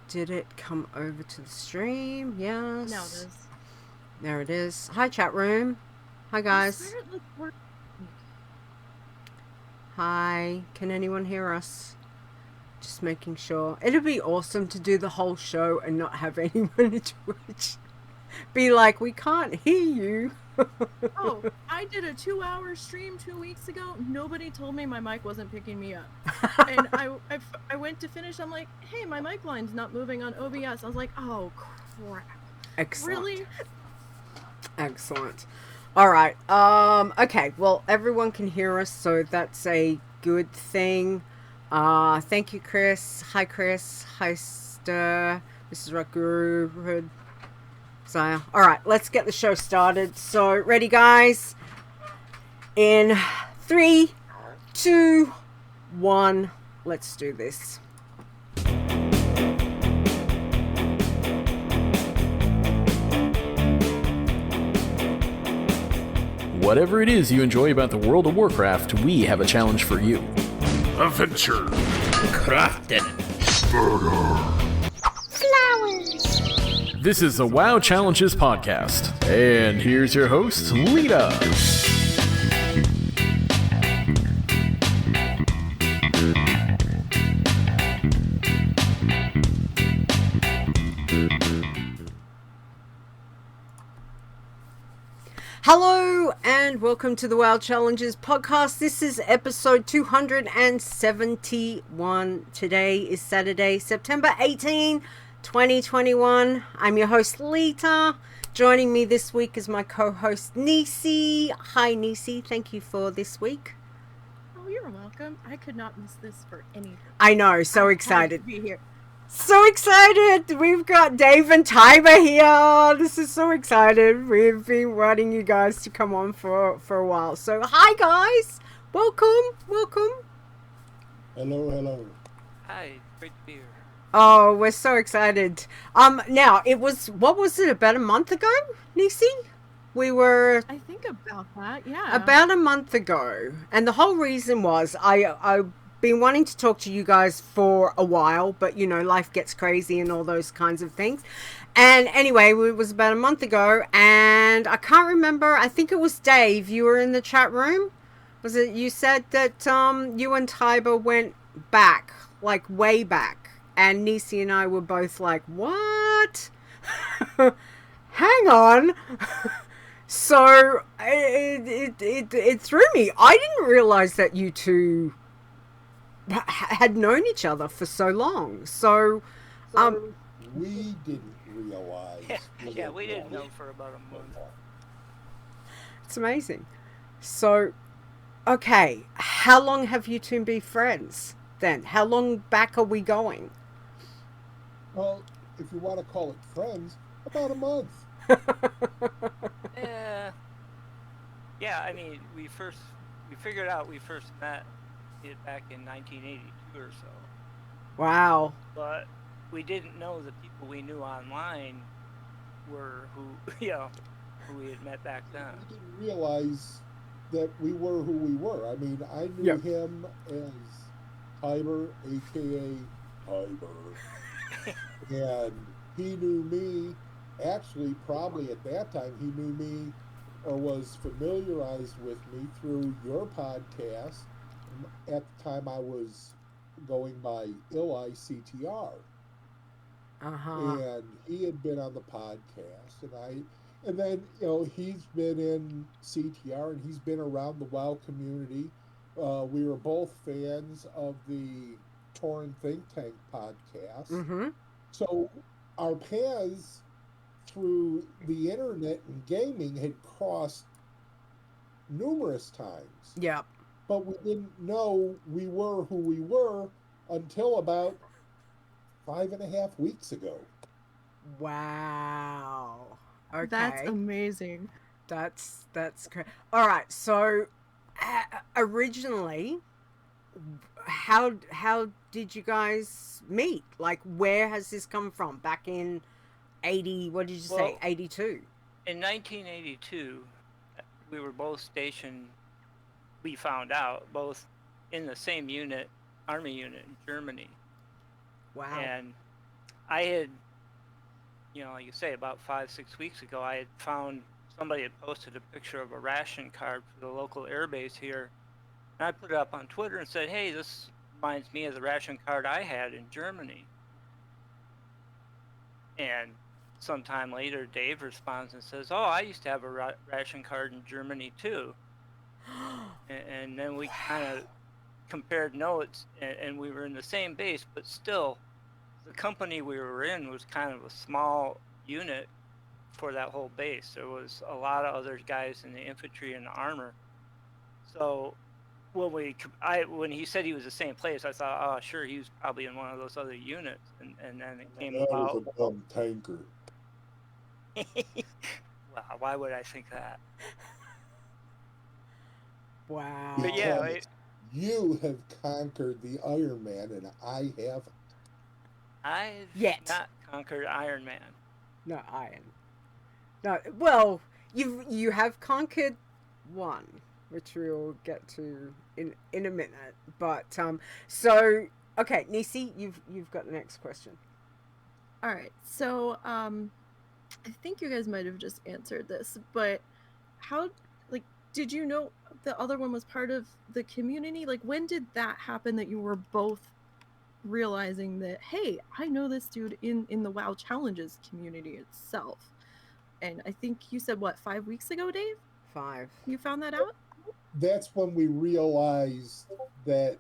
Did it come over to the stream? Yes. Now it is. There it is. Hi, chat room. Hi, guys. Hi. Can anyone hear us? Just making sure. It'd be awesome to do the whole show and not have anyone in Twitch. Be like, we can't hear you. Oh, I did a 2-hour stream 2 weeks ago. Nobody told me my mic wasn't picking me up. And I went to finish. I'm like, hey, my mic line's not moving on OBS. I was like, oh, crap. Excellent. Really? Excellent. All right. Okay. Well, everyone can hear us, so that's a good thing. Thank you, Chris. Hi, Chris. Hi, Stir. This is Rakuru. So, all right, let's get the show started. So, ready, guys? In 3, 2, 1, let's do this. Whatever it is you enjoy about the World of Warcraft, we have a challenge for you. Adventure. Crafting. Flowers. This is the WoW Challenges podcast. And here's your host, Leeta. Hello and welcome to the WoW Challenges podcast. This is episode 271. Today is Saturday, September 18, 2021. I'm your host, Leeta. Joining me this week is my co-host, Nisey. Hi, Nisey. Thank you for this week. Oh, you're welcome. I could not miss this for anything. I know, so excited. To be here. So excited! We've got Dave and Tiber here. This is so excited. We've been wanting you guys to come on for a while. So, hi guys! Welcome! Hello. Hi, great to be here. Oh, we're so excited. Now, what was it, about a month ago, Nisey? I think about that, yeah. About a month ago. And the whole reason was, I've been wanting to talk to you guys for a while, but, you know, life gets crazy and all those kinds of things. And anyway, it was about a month ago, and I can't remember, I think it was Dave, you were in the chat room? Was it, you said that you and Tiber went back, like way back. And Nisey and I were both like, what? Hang on. So it threw me. I didn't realize that you two had known each other for so long. So we didn't realize. Yeah, we didn't know for about a month. It's amazing. So, okay, how long have you two been friends then? How long back are we going? Well, if you want to call it friends, about a month. Yeah, I mean, we figured out we first met back in 1982 or so. Wow. But we didn't know the people we knew online were who we had met back then. We didn't realize that we were who we were. I mean, I knew him as Tiber, a.k.a. Tiber. And he knew me, actually, probably at that time, he knew me or was familiarized with me through your podcast. At the time, I was going by ILI-CTR. And he had been on the podcast, and then, you know, he's been in CTR and he's been around the WoW community. We were both fans of the Torn Think Tank podcast. Mm-hmm. So our paths through the internet and gaming had crossed numerous times. Yep. But we didn't know we were who we were until about 5.5 weeks ago. Wow. Okay. That's amazing. That's great. All right. So, originally, how did you guys meet? Like, where has this come from? Back in 80, what did you say? 82? In 1982, we were both stationed, we found out, both in the same unit, army unit in Germany. Wow. And I had, like you say, about 5-6 weeks ago, I had found somebody had posted a picture of a ration card for the local airbase here. And I put it up on Twitter and said, hey, this reminds me of the ration card I had in Germany. And sometime later, Dave responds and says, oh, I used to have a ration card in Germany too. And then we kind of compared notes, and we were in the same base, but still, the company we were in was kind of a small unit for that whole base. There was a lot of other guys in the infantry and the armor. So when he said he was the same place, I thought, oh, sure, he was probably in one of those other units. And then it came That about. was a dumb tanker. Wow, why would I think that? Wow. But yeah, You have conquered the Iron Man, and I haven't. I've Yet. not conquered Iron Man. No, Iron. No, well, you have conquered one, which we'll get to in a minute. But so okay, Nisey, you've got the next question. All right, so I think you guys might have just answered this, but how, like, did you know the other one was part of the community? Like, when did that happen that you were both realizing that, hey, I know this dude in the WoW Challenges community itself? And I think you said, what, 5 weeks ago, Dave? 5. You found that out? That's when we realized that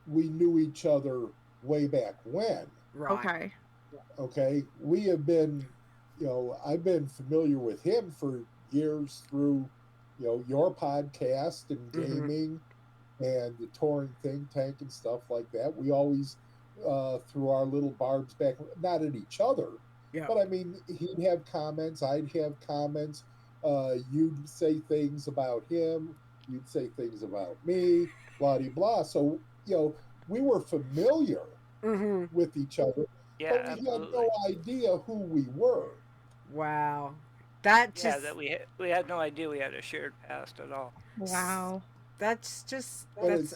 we knew each other way back when. Right. Okay. We have been, I've been familiar with him for years through, your podcast and gaming and the touring think tank and stuff like that. We always threw our little barbs back, not at each other, but I mean, he'd have comments, I'd have comments. You'd say things about him, you'd say things about me, blah, blah, blah. So, we were familiar with each other, Yeah, but we absolutely. had no idea who we were. Wow. That we had no idea we had a shared past at all. Wow. That's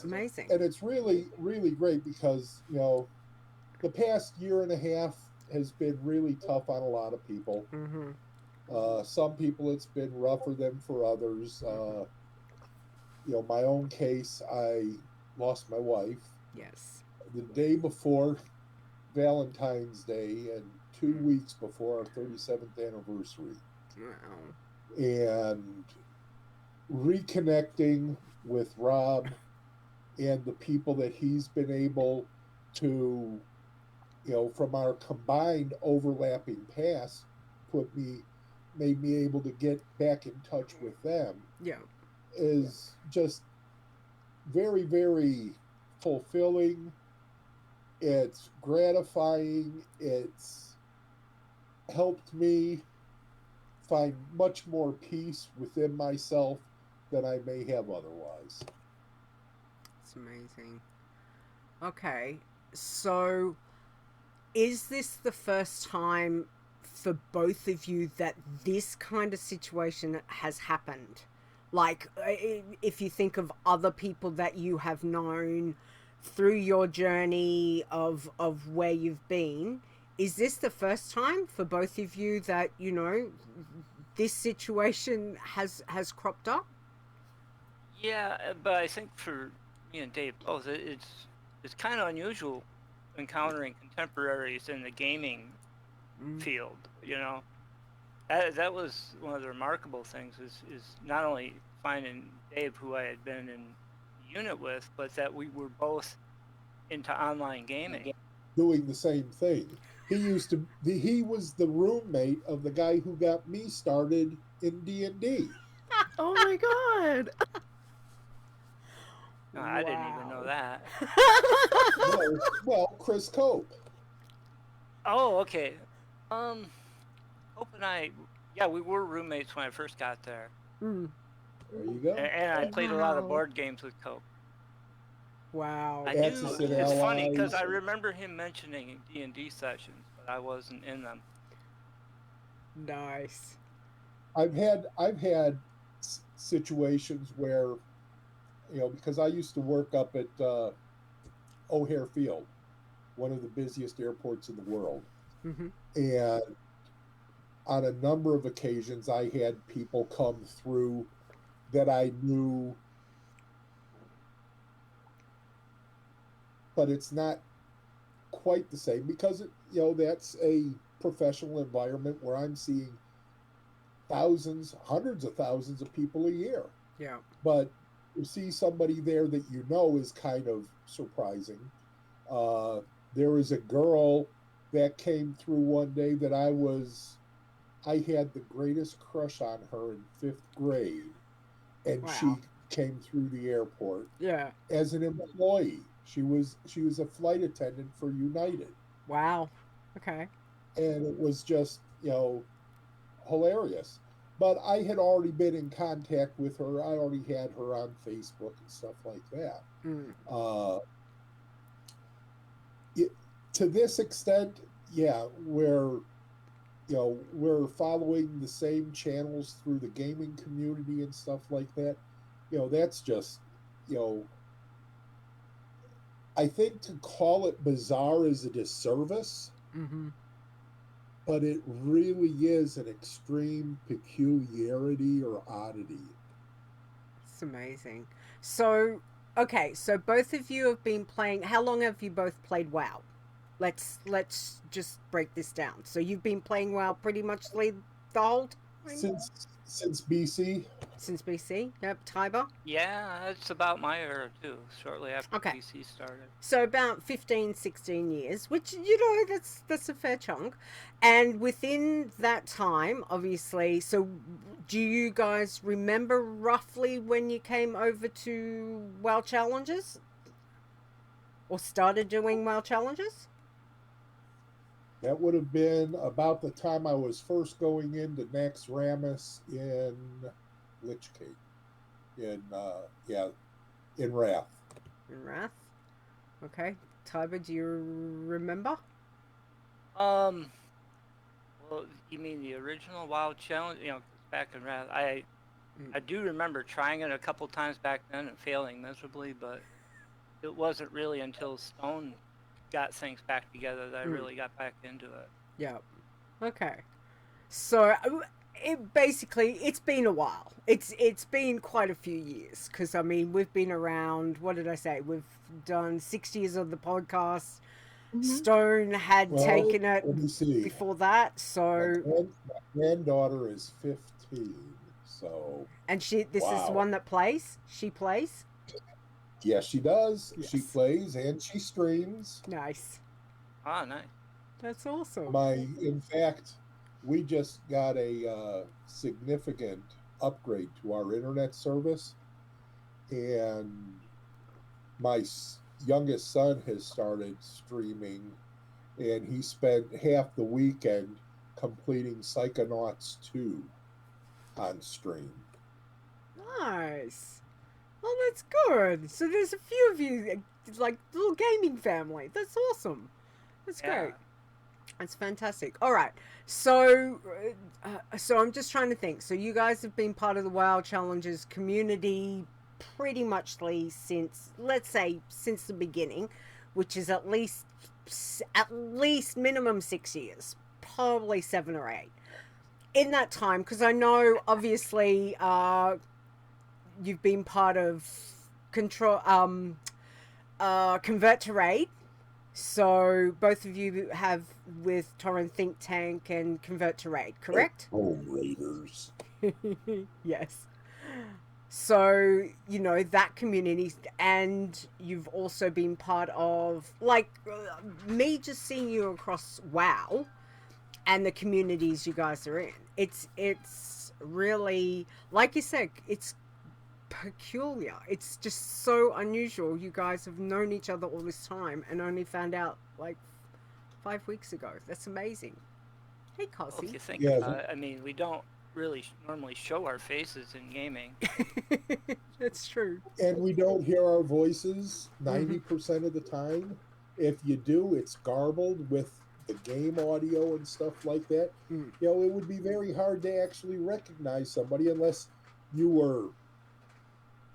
amazing. And it's really, really great because, the past year and a half has been really tough on a lot of people. Some people it's been rougher than for others. My own case, I lost my wife. Yes. The day before Valentine's Day and 2 weeks before our 37th anniversary. Wow. And reconnecting with Rob and the people that he's been able to, from our combined overlapping past, made me able to get back in touch with them. Yeah. Is just very, very fulfilling. It's gratifying. It's helped me find much more peace within myself than I may have otherwise. It's amazing. Okay, so is this the first time for both of you that this kind of situation has happened? Like, if you think of other people that you have known through your journey of where you've been, is this the first time for both of you that, this situation has cropped up? Yeah, but I think for me and Dave both, it's kind of unusual encountering contemporaries in the gaming field. That was one of the remarkable things is not only finding Dave, who I had been in unit with, but that we were both into online gaming, doing the same thing. He was the roommate of the guy who got me started in D&D. Oh my god. No, I didn't even know that. Well, Chris Cope. Oh, okay. Cope and I, we were roommates when I first got there. There you go. And I played a lot of board games with Cope. Wow. I knew it's funny because I remember him mentioning D&D sessions, but I wasn't in them. Nice. I've had situations where, because I used to work up at O'Hare Field, one of the busiest airports in the world. Mm-hmm. And on a number of occasions, I had people come through that I knew, but it's not quite the same because that's a professional environment where I'm seeing thousands, hundreds of thousands of people a year. Yeah. But to see somebody there that you know is kind of surprising. There was a girl that came through one day that I had the greatest crush on her in 5th grade, and Wow. she came through the airport Yeah. as an employee. She was a flight attendant for United. Wow. Okay. And it was just, hilarious. But I had already been in contact with her. I already had her on Facebook and stuff like that. Mm. To this extent, yeah, we're following the same channels through the gaming community and stuff like that. That's just, I think to call it bizarre is a disservice. Mm-hmm. But it really is an extreme peculiarity or oddity. It's amazing. So, okay, so both of you have been playing. How long have you both played WoW? Let's just break this down. So you've been playing WoW pretty much the whole time? Since BC. Since BC? Yep. Tiber? Yeah, it's about my era too, shortly after PC started. So about 15, 16 years, which, that's a fair chunk. And within that time, obviously, so do you guys remember roughly when you came over to WoW Challenges? Or started doing WoW Challenges? That would have been about the time I was first going into Nax Ramus in Lichgate. In Wrath. In Wrath? Okay. Tiber, do you remember? Well, you mean the original WoW Challenge? Back in Wrath, I do remember trying it a couple times back then and failing miserably, but it wasn't really until Stone got things back together that I really got back into it. Yeah. Okay. So it's been a while. It's been quite a few years because we've been around. What did I say? We've done 6 years of the podcast. Mm-hmm. Stone had taken it before that. So my granddaughter is 15. So and this is the one that plays. She plays. Yes, she does. Yes. She plays and she streams. Nice. Ah, nice. That's awesome. In fact, we just got a significant upgrade to our internet service, and my youngest son has started streaming, and he spent half the weekend completing Psychonauts 2 on stream. Nice. Oh, that's good. So there's a few of you, like little gaming family. That's awesome. That's great. That's fantastic. All right. So I'm just trying to think. So you guys have been part of the WoW Challenges community pretty much since, let's say, since the beginning, which is at least minimum 6 years, probably 7 or 8. In that time, because I know obviously you've been part of Convert to Raid. So both of you have with Torrent Think Tank and Convert to Raid, correct? Oh, Raiders. Yes. So, that community, and you've also been part of, me just seeing you across WoW and the communities you guys are in. It's really, like you said, it's peculiar. It's just so unusual. You guys have known each other all this time and only found out 5 weeks ago. That's amazing. Hey, Cossie. Well, if you think about it, we don't really normally show our faces in gaming. That's true. And we don't hear our voices 90% of the time. If you do, it's garbled with the game audio and stuff like that. It would be very hard to actually recognize somebody unless you were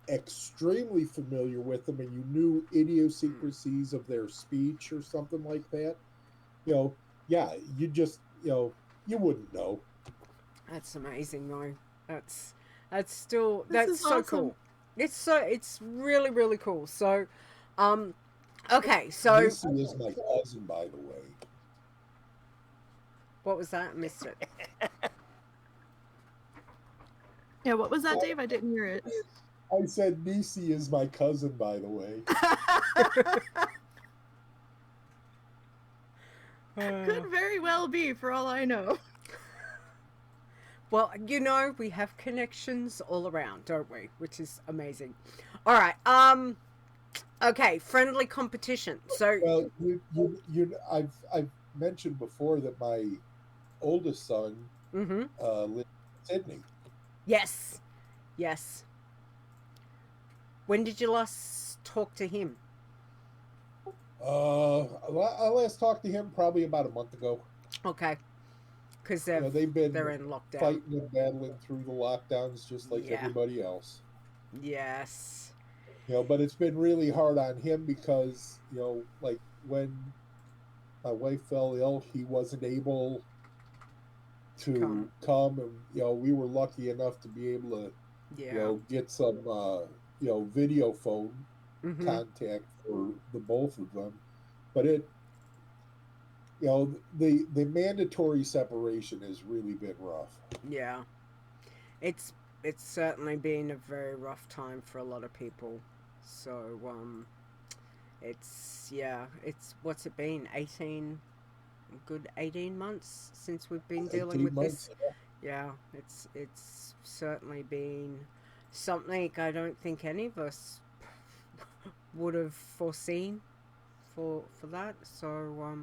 extremely familiar with them and you knew idiosyncrasies of their speech or something like that, yeah, you just, you wouldn't know. That's amazing, though. That's This that's is so awesome. cool. It's really really cool. So, okay, so Nisey is my cousin, by the way. what was that? I missed it. Yeah, what was that, Dave? I didn't hear it. I said Nisey is my cousin, by the way. Could very well be, for all I know. Well, we have connections all around, don't we? Which is amazing. All right. Okay, friendly competition. So, Well, I've mentioned before that my oldest son lives in Sydney. yes, yes. When did you last talk to him? I last talked to him probably about a month ago. Okay, because they've been they're in lockdown. fighting and battling through the lockdowns just like Yeah. everybody else. Yes. But it's been really hard on him because, like when my wife fell ill, he wasn't able to come and, we were lucky enough to be able to, get some, video phone contact for the both of them. But the mandatory separation has really been rough. Yeah. It's certainly been a very rough time for a lot of people. So, it's what's it been? 18 months since we've been dealing with this. Yeah, it's certainly been something I don't think any of us would have foreseen for that. So,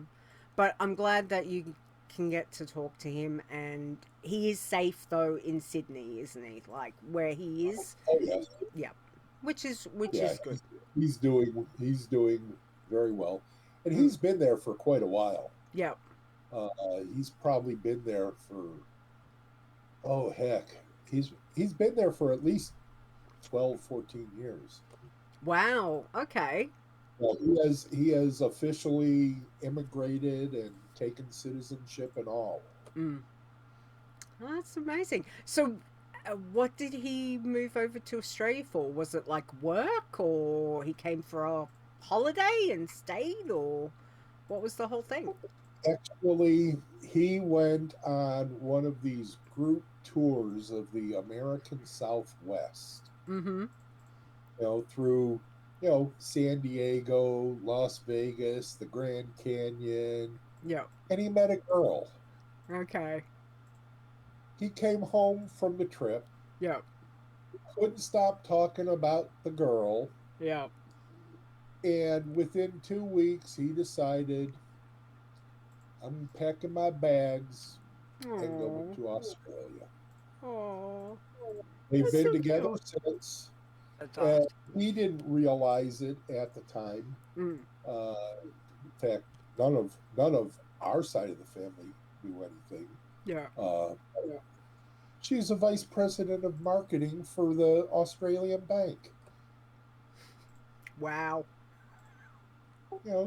but I'm glad that you can get to talk to him, and he is safe though in Sydney, isn't he? Like where he is. Oh yes. Yeah, which is good. He's doing very well, and he's been there for quite a while. Yeah. He's probably been there for he's been there for at least 12, 14 years. Wow. Okay. Well, he has officially immigrated and taken citizenship and all. That's amazing. So, what did he move over to Australia for? Was it like work, or he came for a holiday and stayed, or what was the whole thing? Actually, he went on one of these group tours of the American Southwest. Through San Diego, Las Vegas, the Grand Canyon. Yeah. And he met a girl. Okay. He came home from the trip. Yeah. Couldn't stop talking about the girl. Yeah. And within 2 weeks, he decided, I'm packing my bags and going to Australia. Oh. They've been together since. That's awesome. He didn't realize it at the time. In fact, none of our side of the family knew anything. Yeah. She's a vice president of marketing for the Australian bank. Wow.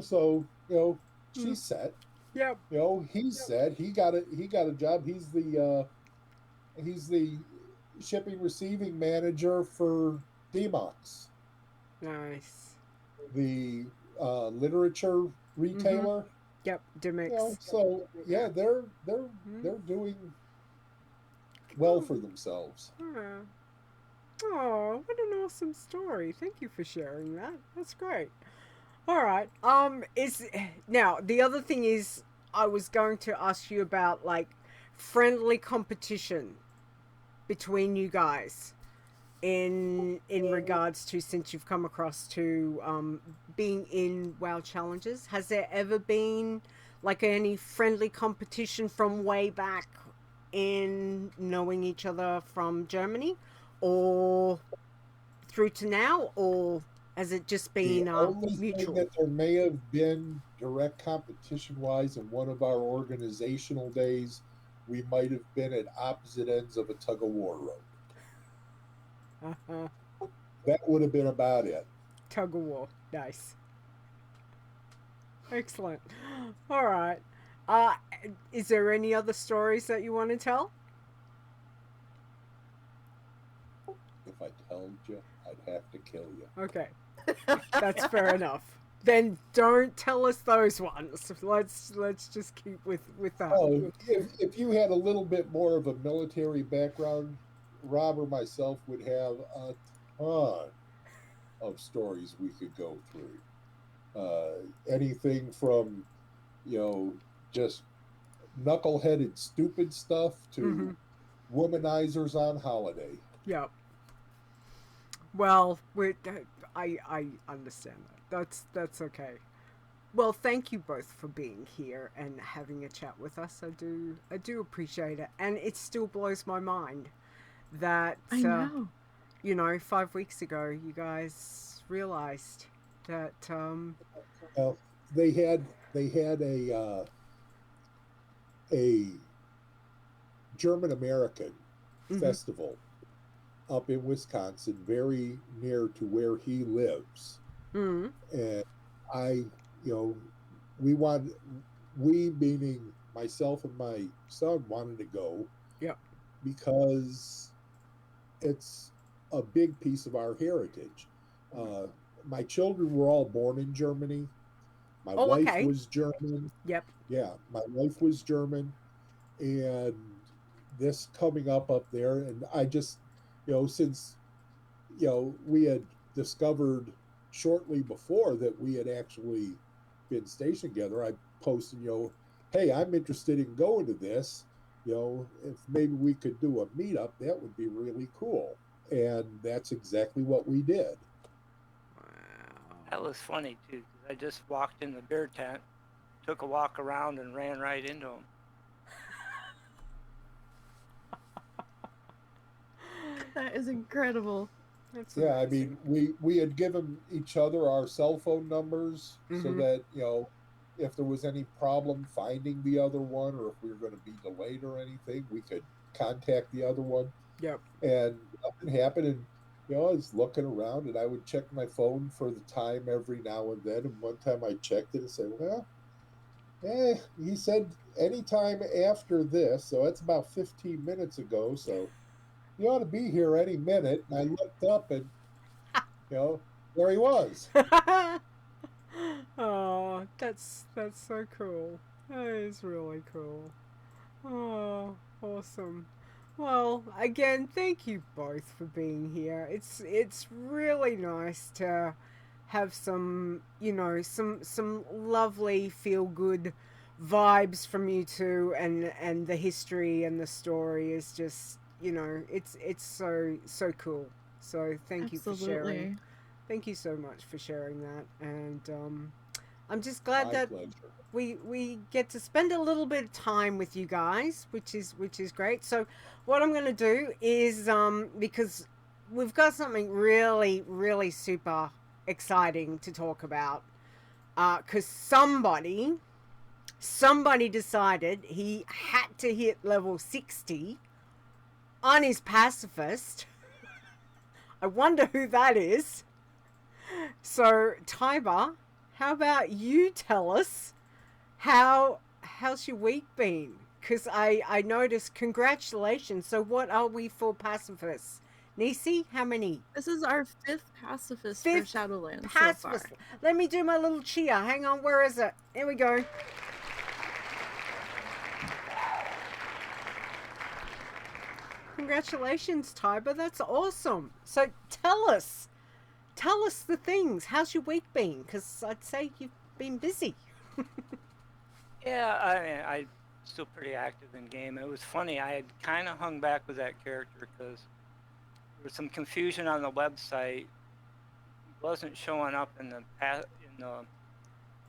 So she's set. Yeah. He's set. He got a job. He's the shipping receiving manager for Demox. Nice. The literature retailer. Yep, Demox. So yeah, they're doing well for themselves. Oh, what an awesome story! Thank you for sharing that. That's great. All right. Now the other thing is, I was going to ask you about like friendly competition between you guys in regards to, since you've come across to being in WoW challenges. Has there ever been like any friendly competition from way back in knowing each other from Germany, or through to now, or has it just been the only mutual? thing that there may have been direct competition wise in one of our organizational days, we might have been at opposite ends of a tug of war road. that would have been about it. Tug of war. Nice. Excellent. All right. Is there any other stories that you want to tell? If I told you, I'd have to kill you. Okay. That's fair enough. Then don't tell us those ones. Let's just keep with that. Oh, if you had a little bit more of a military background, Rob or myself would have a ton of stories we could go through. Anything from, just knuckleheaded stupid stuff to womanizers on holiday. Yep. Well, I understand that. That's okay. Well, thank you both for being here and having a chat with us. I do appreciate it, and it still blows my mind that I know. 5 weeks ago you guys realized that they had a German American festival up in Wisconsin, very near to where he lives. And we meaning myself and my son wanted to go. Yep. Because it's a big piece of our heritage. My children were all born in Germany. My wife was German. Yep. Yeah, my wife was German. And this coming up there, and I just, since, we had discovered shortly before that we had actually been stationed together, I posted, hey, I'm interested in going to this. If maybe we could do a meetup, that would be really cool. And that's exactly what we did. Wow. That was funny, too, because I just walked in the beer tent, took a walk around, and ran right into him. That is incredible. That's amazing. I mean, we had given each other our cell phone numbers so that, if there was any problem finding the other one, or if we were going to be delayed or anything, we could contact the other one. Yep. And nothing happened. And, I was looking around, and I would check my phone for the time every now and then. And one time I checked it and said, well, he said anytime after this. So that's about 15 minutes ago. So you ought to be here any minute. And I looked up, and, there he was. Oh, that's so cool. That is really cool. Oh, awesome. Well, again, thank you both for being here. It's really nice to have some, some lovely feel good vibes from you two, and the history and the story is just, it's so cool. So thank you for sharing. Thank you so much for sharing that, and I'm just glad that we get to spend a little bit of time with you guys, which is great. So what I'm going to do is because we've got something really super exciting to talk about, because somebody decided he had to hit level 60 on his pacifist. I wonder who that is. So, Tiber, how about you tell us how's your week been? Because I noticed, congratulations. So what are we for pacifists? Nisey, how many? This is our 5th pacifist for Shadowlands pacifist. So far. Let me do my little cheer. Hang on, where is it? Here we go. Congratulations, Tiber. That's awesome. So tell us the things. How's your week been? Because I'd say you've been busy. Yeah, I mean, I'm still pretty active in game. It was funny. I had kind of hung back with that character because there was some confusion on the website. He wasn't showing up in the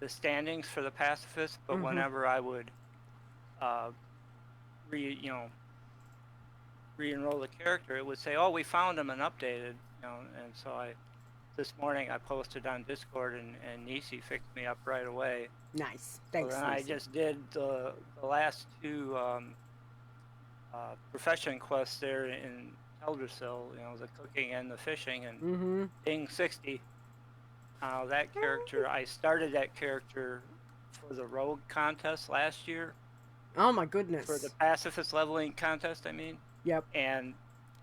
standings for the pacifist, but whenever I would re-enroll the character, it would say, "Oh, we found him and updated." And so this morning I posted on Discord, and Nisey fixed me up right away. Nice. Thanks, so then Nisey. I just did the last 2 profession quests there in Eldersill, the cooking and the fishing, and Mm-hmm. being 60. That character, I started that character for the Rogue contest last year. Oh my goodness. For the Pacifist leveling contest, I mean. Yep.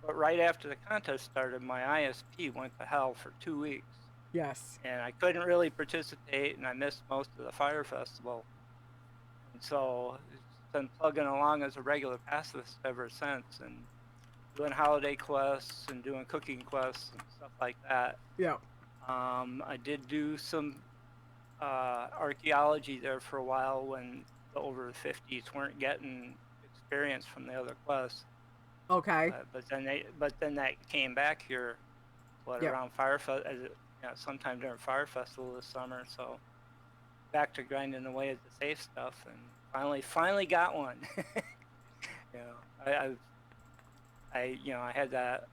But right after the contest started, my ISP went to hell for 2 weeks. Yes. And I couldn't really participate, and I missed most of the Fire Festival. And so it's been plugging along as a regular pacifist ever since, and doing holiday quests and doing cooking quests and stuff like that. Yeah. I did do some archaeology there for a while when the over the 50s weren't getting experience from the other quests. Okay. But then that came back here, around Fire Festival, sometime during Fire Festival this summer. So back to grinding away at the safe stuff, and finally got one. I had that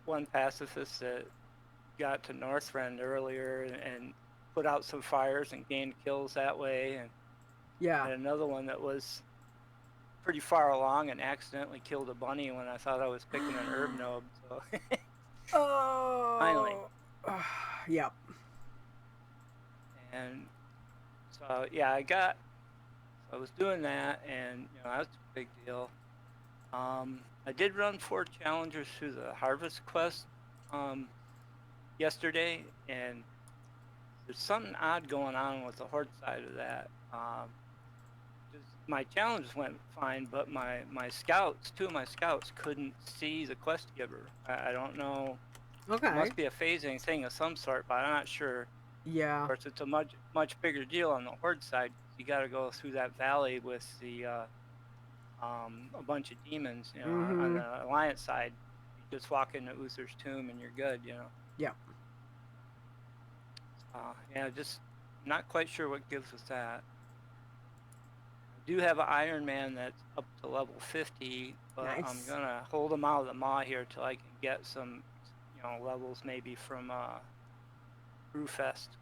one pacifist that got to Northrend earlier and put out some fires and gained kills that way, and Yeah. another one that was pretty far along and accidentally killed a bunny when I thought I was picking an herb node. So Oh. finally. Yep. And so I was doing that, and that's a big deal. I did run 4 challengers through the Harvest quest yesterday, and there's something odd going on with the Horde side of that. My challenges went fine, but my scouts, 2 of my scouts, couldn't see the quest giver. I don't know. Okay. It must be a phasing thing of some sort, but I'm not sure. Yeah. Of course, it's a much bigger deal on the Horde side. You got to go through that valley with the a bunch of demons. On the Alliance side, you just walk into Uther's tomb and you're good. Yeah. Just not quite sure what gives us that. I do have an Iron Man that's up to level 50, but Nice. I'm gonna hold him out of the maw here till I can get some, levels maybe from Brew Fest.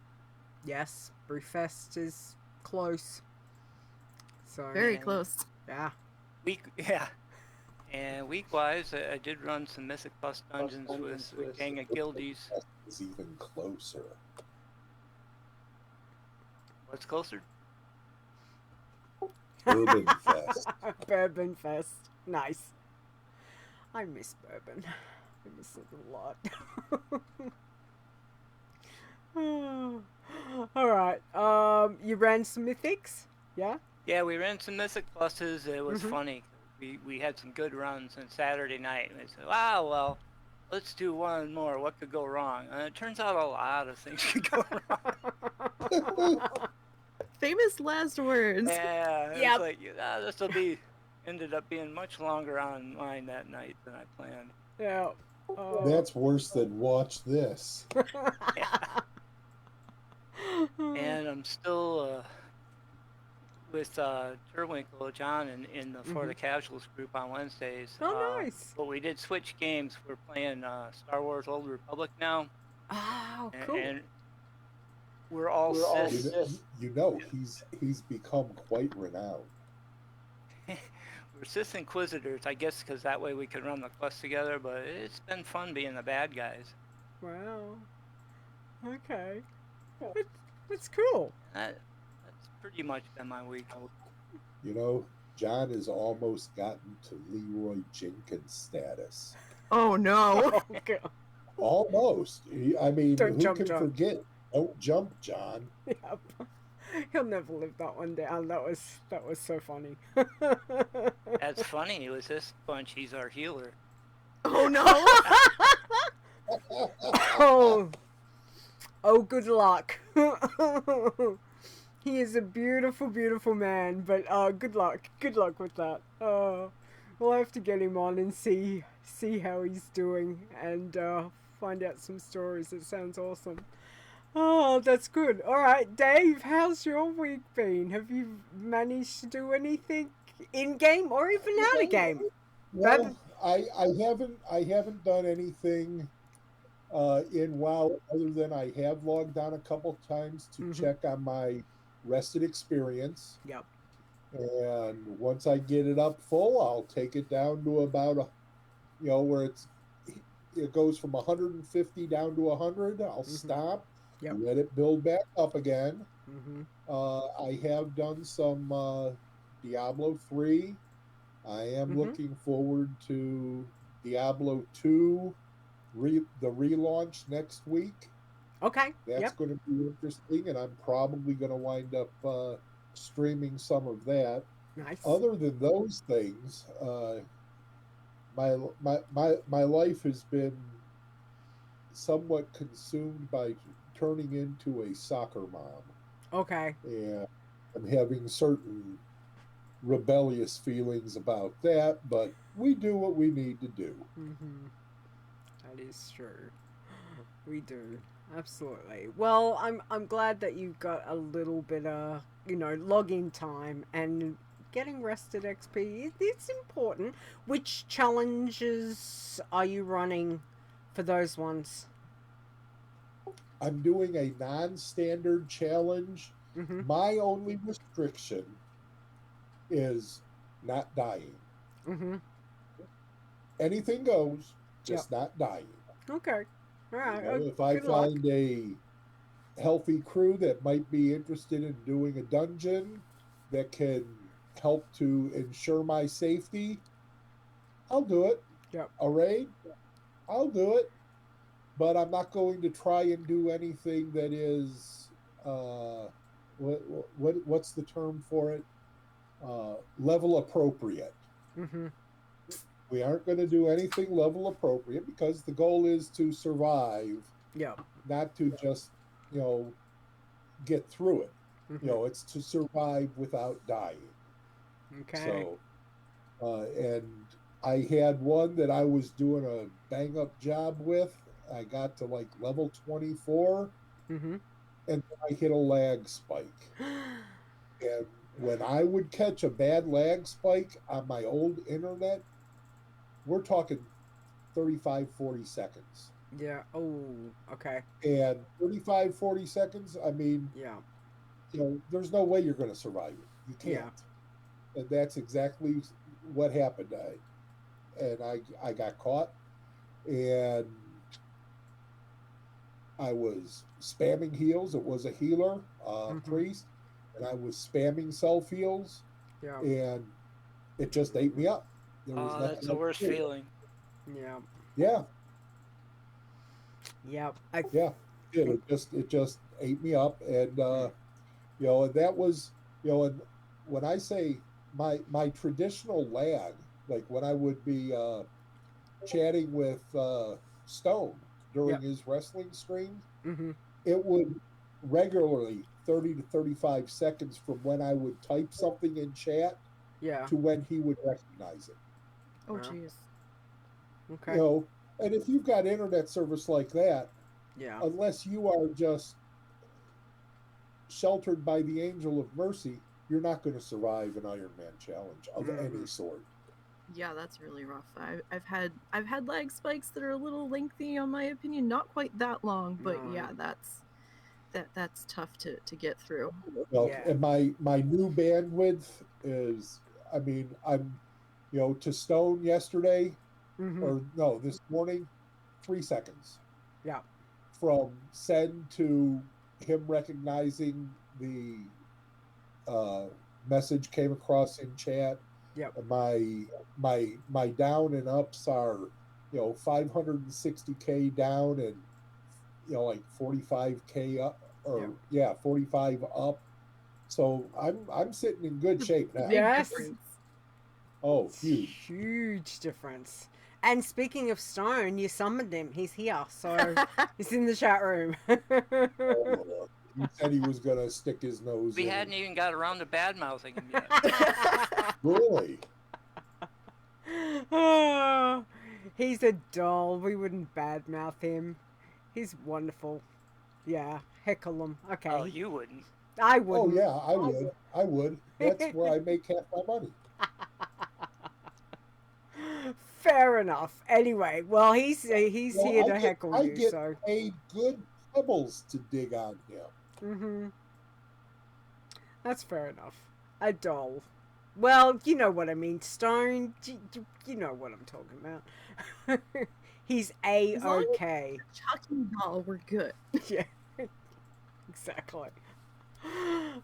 Yes. Brewfest is close. So. Very close. Yeah. And week-wise, I did run some Mythic Plus dungeons with a gang of guildies. Is even closer. What's closer? Bourbon Fest. Bourbon Fest. Nice. I miss bourbon. I miss it a lot. All right. You ran some mythics? Yeah? Yeah, we ran some Mythic Pluses. It was funny. We had some good runs on Saturday night. And they said, wow, well, let's do one more. What could go wrong? And it turns out a lot of things could go wrong. Famous last words. Yeah. Yep. It's like, ended up being much longer online that night than I planned. Yeah. That's worse than watch this. Yeah. And I'm still with Terwinkle, John, in the For the Casuals group on Wednesdays. Oh, nice. But we did switch games. We're playing Star Wars Old Republic now. Oh, cool. And we're all Sith. He's become quite renowned. We're Sith Inquisitors, I guess, because that way we could run the quest together, but it's been fun being the bad guys. Wow. Okay. That's cool. That's pretty much been my week. John has almost gotten to Leroy Jenkins status. Oh no. Okay. Almost. Who Don't jump, can John. forget? Don't jump, John. Yep. He'll never live that one down. That was so funny. That's funny. With this bunch, he's our healer. Oh no. Oh, good luck. He is a beautiful, beautiful man, but good luck with that. We'll have to get him on and see how he's doing and find out some stories. It sounds awesome. Oh, that's good. All right, Dave, how's your week been? Have you managed to do anything in game or even out of game? Well, I haven't done anything in WoW other than I have logged on a couple times to check on my rested experience. Yep. And once I get it up full, I'll take it down to about where it goes from 150 down to 100, I'll stop, let it build back up again. I have done some Diablo 3. I am looking forward to Diablo 2, the relaunch next week. Okay. That's going to be interesting, and I'm probably going to wind up streaming some of that. Nice. Other than those things, my life has been somewhat consumed by turning into a soccer mom. Okay. And I'm having certain rebellious feelings about that, but we do what we need to do. That is true. We do. Absolutely. Well, I'm glad that you got a little bit of, login time and getting rested XP. It's important. Which challenges are you running for those ones? I'm doing a non-standard challenge. My only restriction is not dying. Anything goes, just not dying. Okay. All right. If I find a healthy crew that might be interested in doing a dungeon that can help to ensure my safety, I'll do it. A raid, I'll do it. But I'm not going to try and do anything that is what's the term for it? Level appropriate. We aren't going to do anything level appropriate because the goal is to survive. Not to just, get through it. It's to survive without dying. Okay. So, and I had one that I was doing a bang up job with. I got to like level 24, and I hit a lag spike. And when I would catch a bad lag spike on my old internet, we're talking 35, 40 seconds. Yeah. Oh, okay. And 35, 40 seconds, I mean, there's no way you're going to survive it. You can't. And that's exactly what happened. I got caught, and I was spamming heals. It was a healer, priest, and I was spamming self heals, and it just ate me up. That's the worst feeling. Yeah. It just ate me up, and and that was, and when I say my traditional lag, like when I would be chatting with Stone during his wrestling streams, it would regularly 30 to 35 seconds from when I would type something in chat to when he would recognize it. Oh, jeez. Okay. And if you've got internet service like that, unless you are just sheltered by the angel of mercy, you're not going to survive an Iron Man challenge of any sort. Yeah, that's really rough. I've had lag spikes that are a little lengthy, on my opinion, not quite that long, but that's tough to get through. And my new bandwidth is, I mean, I'm to Stone yesterday, or no, this morning, 3 seconds. From send to him recognizing the message came across in chat. My down and ups are 560K down and like 45K up, or 45 up. So I'm sitting in good shape now. Yes. Oh, huge. Huge difference. And speaking of Stone, you summoned him. He's here, so he's in the chat room. He said he was going to stick his nose in. We hadn't even got around to bad-mouthing him yet. Really? Oh, he's a doll. We wouldn't badmouth him. He's wonderful. Yeah, heckle him. Okay. Oh, you wouldn't. I wouldn't. Oh, yeah, I would. That's where I make half my money. Fair enough. Anyway, well, he's here to heckle you. I get so paid good pebbles to dig on him. That's fair enough. A doll. Well, you know what I mean. Stone, you know what I'm talking about. He's As long as A-okay. it's a Chucky doll, we're good. Yeah, exactly.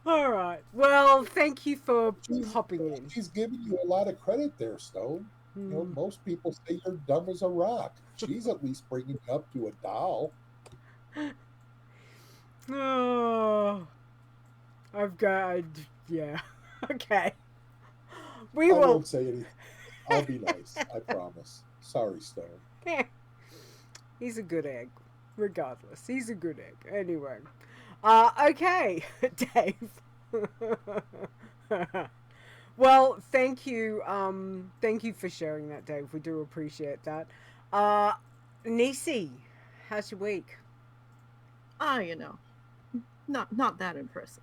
All right. Well, thank you for hopping in. She's giving you a lot of credit there, Stone. You know, most people say you're dumb as a rock. She's at least bringing you up to a doll. Oh, I've got, yeah. Okay. I We will. won't say anything. I'll be nice. I promise. Sorry, Stone. He's a good egg, regardless. He's a good egg. Anyway. Okay, Dave. Well, thank you. Thank you for sharing that, Dave. We do appreciate that. Nisey, how's your week? You know, not that impressive.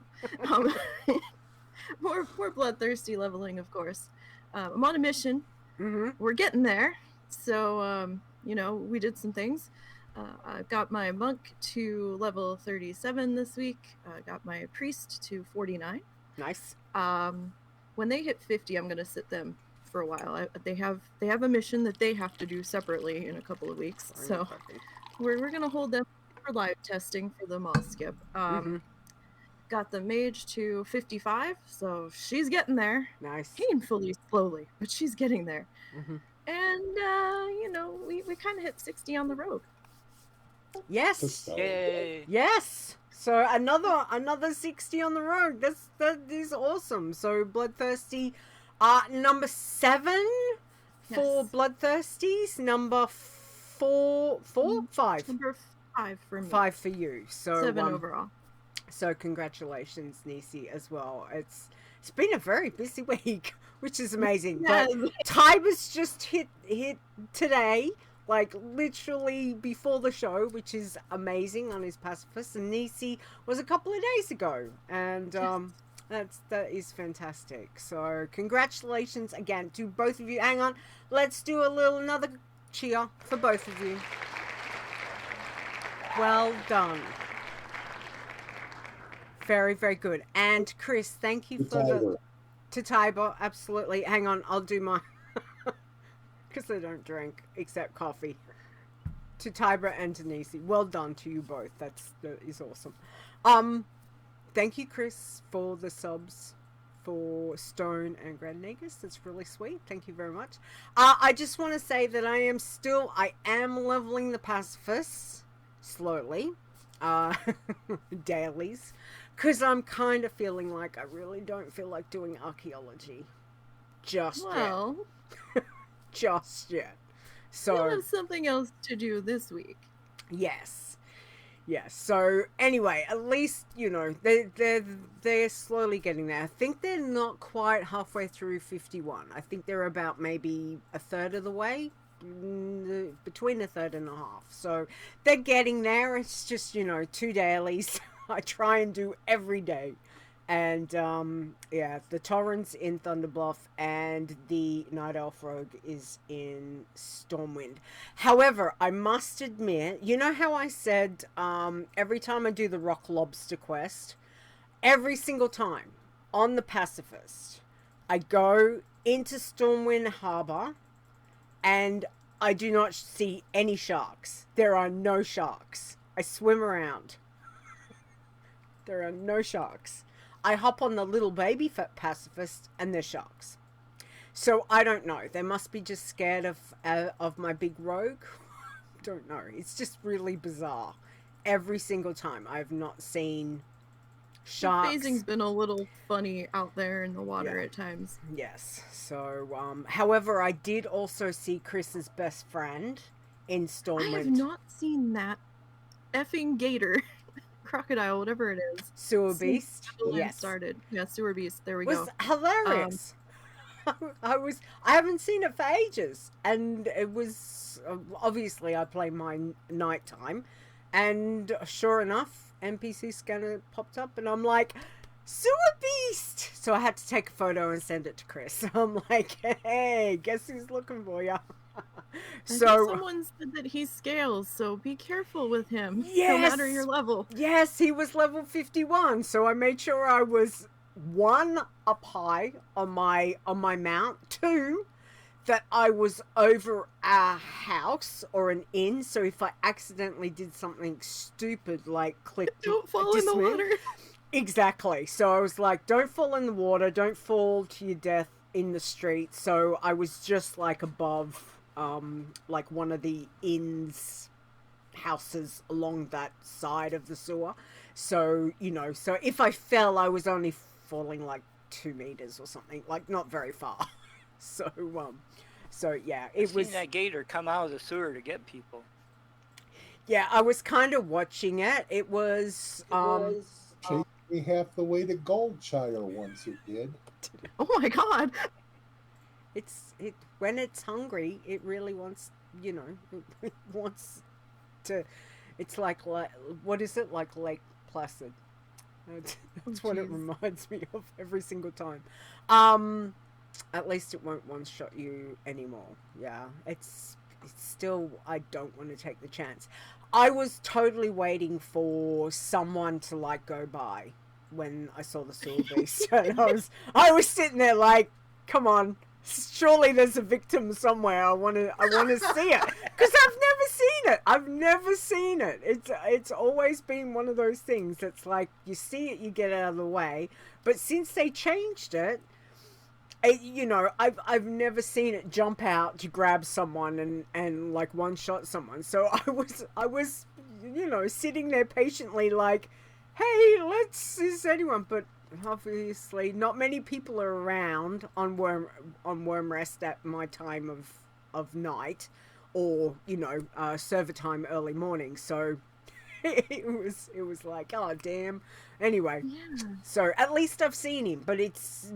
More bloodthirsty leveling, of course. I'm on a mission. Mm-hmm. We're getting there. So, you know, we did some things. I got my monk to level 37 this week. I got my priest to 49. Nice. When they hit 50, I'm gonna sit them for a while. They have a mission that they have to do separately in a couple of weeks. So we're gonna hold them for live testing for the Moss Skip. Got the mage to 55, so she's getting there. Nice. Painfully slowly, but she's getting there. Mm-hmm. And you know, we kind of hit 60 on the rogue. Yes. Yay! Yes. So another 60 on the road. That is awesome. So Bloodthirsty, number 7 for Yes. Bloodthirsties. Number 5. Number 5 for me. 5 for you. So 7 overall. So congratulations, Nisey, as well. It's been a very busy week, which is amazing. Yes. But Tiber's just hit today, like literally before the show, which is amazing on his Pacifist. And Nisey was a couple of days ago, and that is fantastic. So congratulations again to both of you. Hang on, let's do another cheer for both of you. Well done. Very, very good. And Chris, thank you to Tiber. Absolutely. Hang on, I'll do my because I don't drink except coffee. To Tiber and to Nisey. Well done to you both. That is awesome. Thank you, Chris, for the subs for Stone and Grand Negus. That's really sweet. Thank you very much. I just want to say that I am leveling the pacifists slowly. Dailies, because I'm kind of feeling like I really don't feel like doing archaeology just yet. So you'll have something else to do this week. Yes. So anyway, at least you know they're slowly getting there. I think they're not quite halfway through 51. I think they're about maybe a third of the way. Between a third and a half, so they're getting there. It's just 2 dailies I try and do every day, and the Torrents in Thunderbluff and the Night Elf Rogue is in Stormwind. However, I must admit, you know how I said every time I do the Rock Lobster quest, every single time on the Pacifist I go into Stormwind Harbor and I do not see any sharks. There are no sharks. I swim around. There are no sharks. I hop on the little baby pacifist and there's sharks. So I don't know. They must be just scared of my big rogue. Don't know. It's just really bizarre. Every single time I've not seen sharks. The phasing's been a little funny out there in the water at times. Yes. So, however, I did also see Chris's best friend in Stormwind. I have not seen that effing gator, crocodile, whatever it is. Sewer Beast. Yes. Started. Yeah, Sewer Beast. There we go. It was hilarious. I haven't seen it for ages, and it was obviously I play my nighttime, and sure enough. NPC scanner popped up and I'm like, Sewer Beast! So I had to take a photo and send it to Chris. I'm like, hey, guess who's looking for you? So someone said that he scales, so be careful with him. Yes! No matter your level. Yes, he was level 51, so I made sure I was 1 up high on my mount, 2 that I was over a house or an inn, so if I accidentally did something stupid like click Don't fall in the water. Exactly. So I was like, don't fall in the water, don't fall to your death in the street. So I was just like above like one of the inn's houses along that side of the sewer. So, you know, so if I fell, I was only falling like 2 meters or something, like not very far. So yeah, I've seen that gator come out of the sewer to get people. Yeah, I was kind of watching it. It was chased me half the way to Goldshire once it did. Oh my god. When it's hungry, it really wants, you know, it wants to. It's like what is it, like Lake Placid? That's what it reminds me of every single time. At least it won't one-shot you anymore. Yeah, it's still, I don't want to take the chance. I was totally waiting for someone to like go by when I saw the sewer beast. And I was sitting there like, come on, surely there's a victim somewhere. I want to see it, because I've never seen it. It's always been one of those things that's like, you see it, you get out of the way. But since they changed it, you know, I've never seen it jump out to grab someone and like one shot someone. So I was, you know, sitting there patiently like, hey, is anyone? But obviously not many people are around on worm rest at my time of night, or, you know, server time early morning. So it was like, oh damn. Anyway, yeah. So at least I've seen him, but it's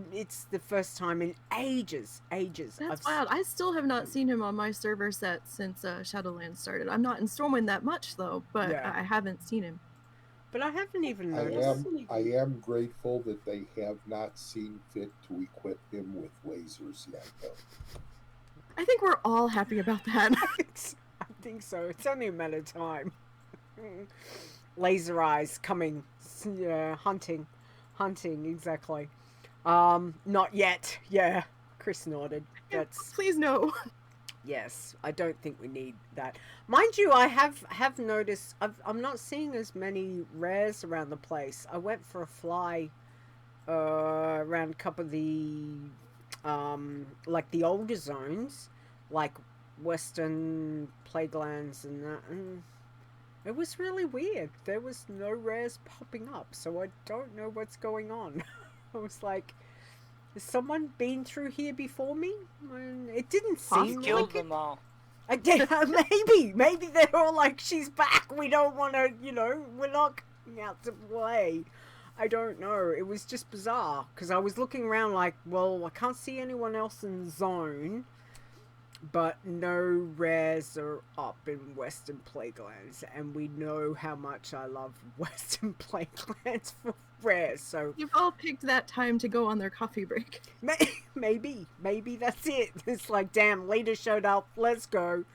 the first time in ages. That's wild. I still have not seen him on my server set since Shadowlands started. I'm not in Stormwind that much though, but yeah. I haven't seen him. But I haven't even noticed. I am grateful that they have not seen fit to equip him with lasers yet, though. I think we're all happy about that. I think so. It's only a matter of time. Laser eyes coming. Yeah, hunting, exactly. Not yet. Yeah, Chris nodded. Please no. Yes, I don't think we need that. Mind you, I have noticed I'm not seeing as many rares around the place. I went for a fly around a couple of the like the older zones, like Western Plaguelands and that, and it was really weird. There was no rares popping up, so I don't know what's going on. I was like, has someone been through here before me? It didn't seem like killed them all. Maybe they're all like, she's back. We don't want to, you know, we're not coming out to play. I don't know. It was just bizarre because I was looking around like, well, I can't see anyone else in the zone, but no rares are up in Western Plaguelands, and we know how much I love Western Plaguelands for rares. So you've all picked that time to go on their coffee break. Maybe that's it. It's like, damn, Leeta showed up. Let's go.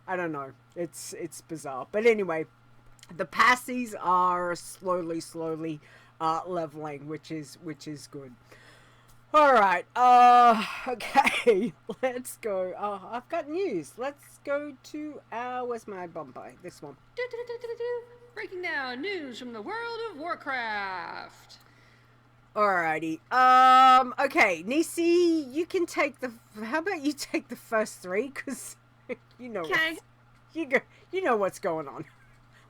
I don't know. It's bizarre, but anyway, the passies are slowly leveling, which is good. All right. Okay. Let's go. I've got news. Let's go to where's my bumper? This one. Breaking down news from the world of Warcraft. Alrighty. Okay, Nisey, you can take how about you take the first three, because you know. Okay. You know what's going on.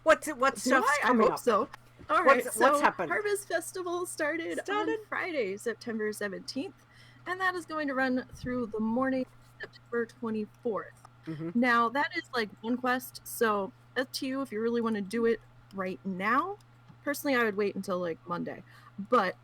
What's stuff's coming up? So. All right, what's happened? Harvest Festival started on Friday, September 17th, and that is going to run through the morning of September 24th. Mm-hmm. Now, that is like one quest, so up to you if you really want to do it right now. Personally, I would wait until like Monday. But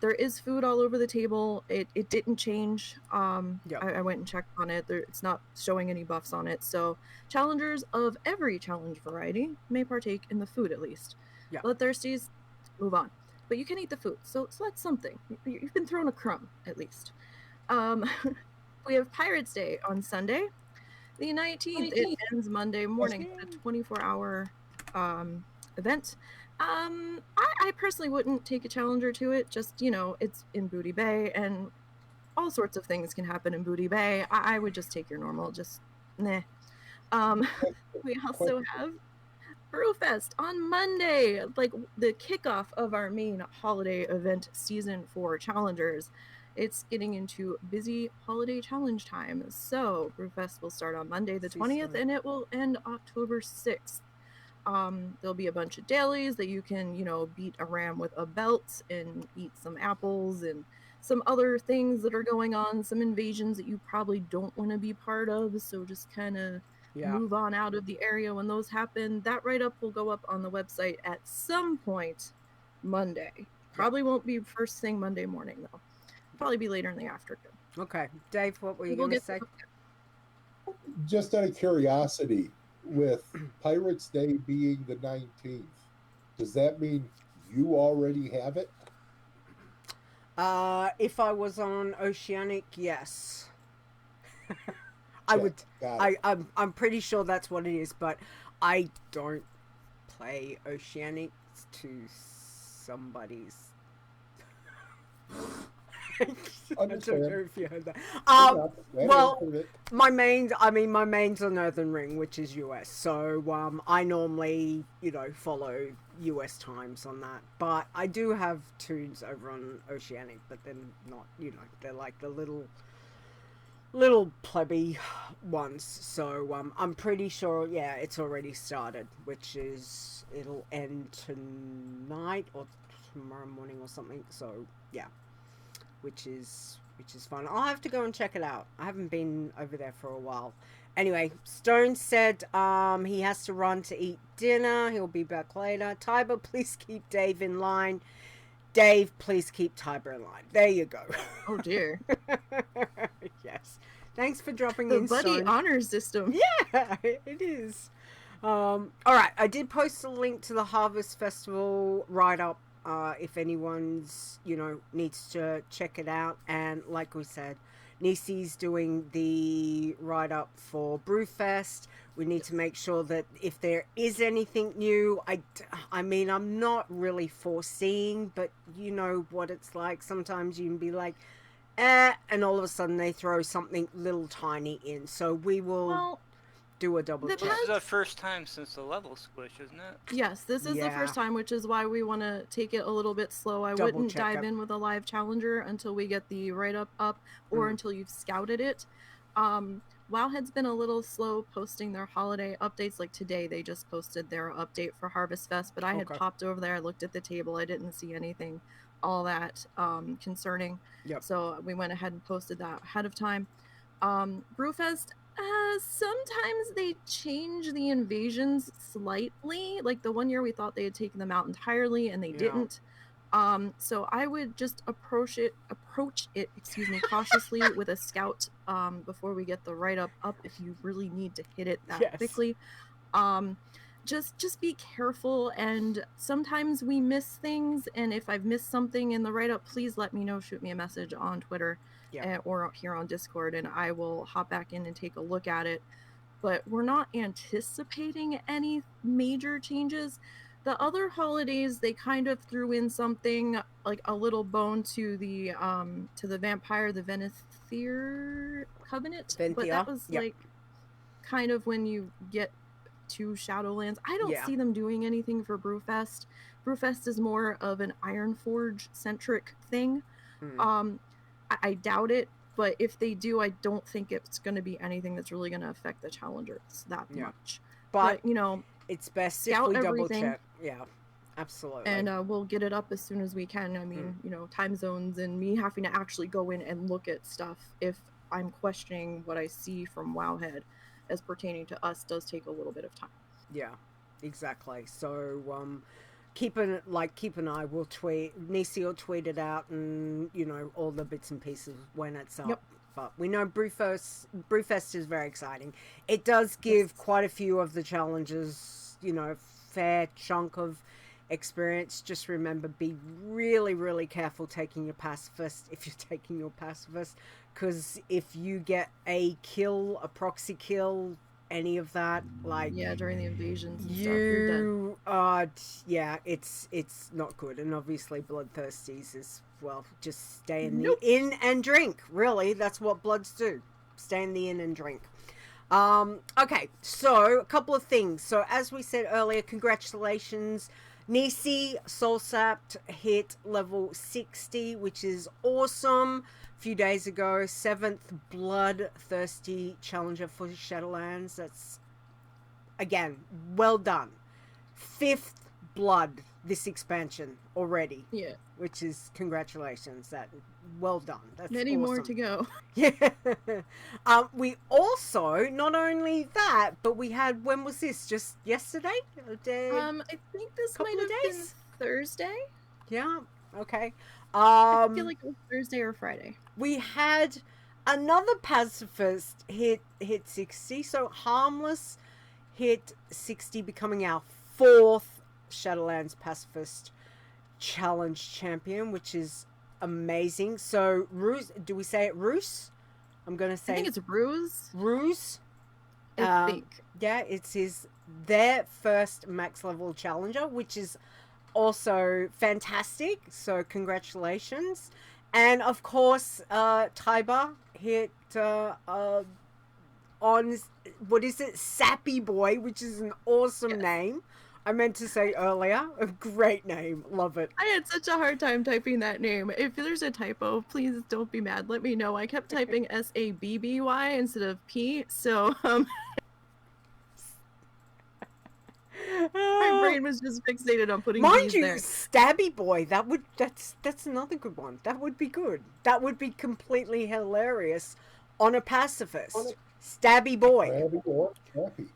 there is food all over the table. It didn't change. Yep. I went and checked on it. It's not showing any buffs on it. So challengers of every challenge variety may partake in the food at least. Yeah. Blood Thirsties, move on. But you can eat the food, so that's something. You've been thrown a crumb, at least. We have Pirates Day on Sunday. The 19th, it ends Monday morning. It's a 24-hour event. I personally wouldn't take a challenger to it. Just, you know, it's in Booty Bay, and all sorts of things can happen in Booty Bay. I would just take your normal, just nah. We also have Brewfest on Monday, like the kickoff of our main holiday event season for challengers. It's getting into busy holiday challenge time. So Brewfest will start on Monday the 20th and it will end October 6th. There'll be a bunch of dailies that you can, you know, beat a ram with a belt and eat some apples and some other things that are going on, some invasions that you probably don't want to be part of. So just kind of move on out of the area when those happen. That write-up will go up on the website at some point Monday. Probably won't be first thing Monday morning, though. Probably be later in the afternoon. Okay. Dave, what were you going to say? Just out of curiosity, with Pirates Day being the 19th, does that mean you already have it? If I was on Oceanic, yes. I would. I'm pretty sure that's what it is, but I don't play Oceanic to somebody's. I don't know if you heard that. Well, my mains are Northern Ring, which is US. So I normally, you know, follow US times on that. But I do have tunes over on Oceanic, but they're not, you know, they're like the little plebby ones. So I'm pretty sure, yeah, it's already started, which is, it'll end tonight or tomorrow morning or something. So yeah, which is fun. I'll have to go and check it out. I haven't been over there for a while. Anyway, Stone said he has to run to eat dinner. He'll be back later. Tiber, please keep Dave in line. Dave, please keep Tiber in line. There you go. Oh dear. Yes. Thanks for dropping the in, buddy Stone. honor system. Yeah, it is. All right, I did post a link to the Harvest Festival write-up if anyone's, you know, needs to check it out. And like we said, Nisey's doing the write-up for Brewfest. We need to make sure that if there is anything new, I mean, I'm not really foreseeing, but you know what it's like. Sometimes you can be like, and all of a sudden they throw something little tiny in. So we will do a double check. This is the first time since the level squish, isn't it? Yes, this is the first time, which is why we want to take it a little bit slow. I wouldn't dive in with a live challenger until we get the write-up up or until you've scouted it. Wowhead's been a little slow posting their holiday updates. Like today, they just posted their update for Harvest Fest, but I had popped over there, I looked at the table, I didn't see anything all that concerning. So we went ahead and posted that ahead of time. Brewfest, sometimes they change the invasions slightly. Like the one year we thought they had taken them out entirely and they didn't. So I would just approach it cautiously with a scout before we get the write-up up if you really need to hit it that quickly. Just be careful, and sometimes we miss things, and if I've missed something in the write-up, please let me know. Shoot me a message on Twitter or here on Discord, and I will hop back in and take a look at it. But we're not anticipating any major changes. The other holidays, they kind of threw in something like a little bone to the vampire, the Venethir Covenant, but that was like kind of when you get to Shadowlands. I don't see them doing anything for Brewfest. Brewfest is more of an Ironforge centric thing. I doubt it, but if they do, I don't think it's going to be anything that's really going to affect the challengers that much. But you know, it's best if we double check. Yeah, absolutely. And we'll get it up as soon as we can. I mean, you know, time zones and me having to actually go in and look at stuff if I'm questioning what I see from Wowhead as pertaining to us does take a little bit of time. Yeah, exactly. So keep an eye. We'll tweet. Nisey will tweet it out, and you know all the bits and pieces when it's up. But we know Brewfest is very exciting. It does give quite a few of the challenges, you know, fair chunk of experience. Just remember, be really, really careful taking your Pacifist if you're taking your Pacifist, because if you get a kill, a proxy kill, any of that. Like, Yeah, during the invasions and stuff, you're dead. Yeah, it's not good. And obviously Bloodthirsties is, well, just stay in Nope. the inn and drink. Really, that's what bloods do. Stay in the inn and drink. Okay, so a couple of things. So as we said earlier, congratulations. Nisey Soulsapped hit level 60, which is awesome. A few days ago, 7th Blood Thirsty Challenger for Shadowlands. That's, again, well done. 5th Blood this expansion already. Yeah. Which is, congratulations. That, well done. That's Many awesome. more to go. Yeah. We also, not only that, but we had, when was this? Just yesterday? I think this Couple might of have days? been Thursday. Yeah. Okay. I feel like it was Thursday or Friday. We had another pacifist hit 60. So Harmless hit 60, becoming our 4th Shadowlands Pacifist Challenge champion, which is amazing. So Ruse, do we say it Ruse? I'm gonna say I think it's Ruse. Ruse. I think. Yeah, it's their first max level challenger, which is also fantastic. So congratulations. And of course, Tiber hit on, what is it, Sappyboy, which is an awesome name. I meant to say earlier, a great name. Love it. I had such a hard time typing that name. If there's a typo, please don't be mad. Let me know. I kept typing Sabby instead of P, so my brain was just fixated on putting Mind D's you, there. Stabby Boy, that's another good one. That would be good. That would be completely hilarious on a pacifist. Stabby Boy. Stabby or Chappy.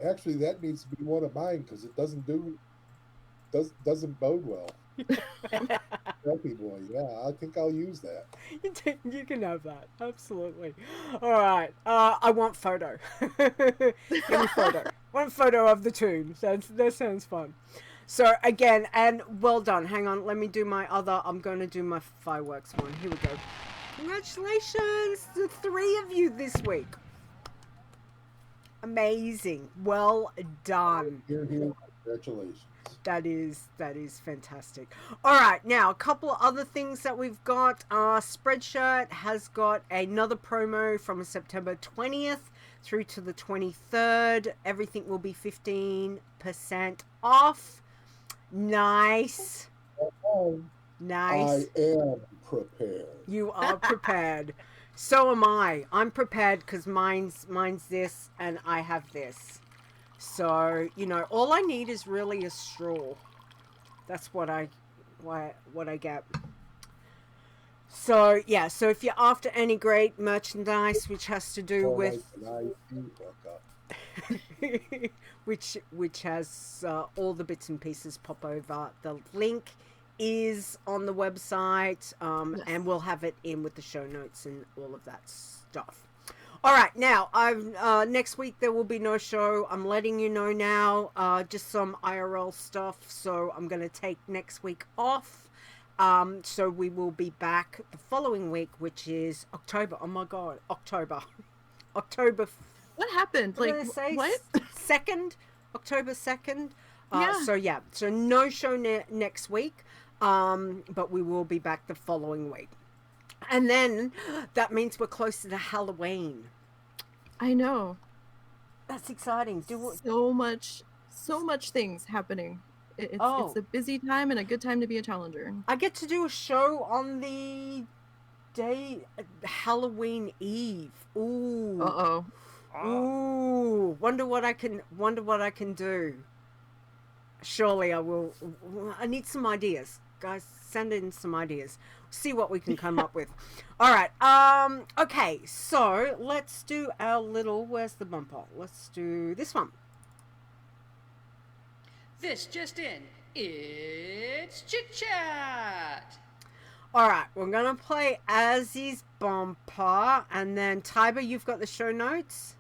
Actually, that needs to be one of mine because it doesn't bode well. Chappy Boy, yeah, I think I'll use that. You can have that, absolutely. All right, I want photo. Give me photo. One photo of the tune. That sounds fun. So again, and well done. Hang on, let me do my other. I'm going to do my fireworks one. Here we go. Congratulations, the 3 of you this week. Amazing. Well done. Here, congratulations. That is fantastic. All right, now a couple of other things that we've got. Spreadshirt has got another promo from September 20th through to the 23rd. Everything will be 15% off. Nice. Nice. I am prepared. You are prepared. So am I. I'm prepared because mine's this and I have this. So, you know, all I need is really a straw. That's what I get. So, yeah, so if you're after any great merchandise which has to do with which has all the bits and pieces pop over, the link is on the website, Yes. and we'll have it in with the show notes and all of that stuff. All right, now next week there will be no show. I'm letting you know now, just some IRL stuff. So I'm going to take next week off. So we will be back the following week, which is October. Oh my God, October. What happened? What Like, did I say? what? 2nd, October 2nd. Yeah. So no show next week, but we will be back the following week. And then that means we're closer to Halloween. I know. That's exciting. So much things happening. It's a busy time and a good time to be a challenger. I get to do a show on the day Halloween Eve. Ooh. Uh-oh. Ooh. Wonder what I can do. Surely I will. I need some ideas. Guys, send in some ideas. See what we can come up with. All right. Okay, so let's do our little, where's the bumper? Let's do this one. This just in, it's Chit Chat. All right, we're going to play Azzy's bumper, and then Tiber, you've got the show notes?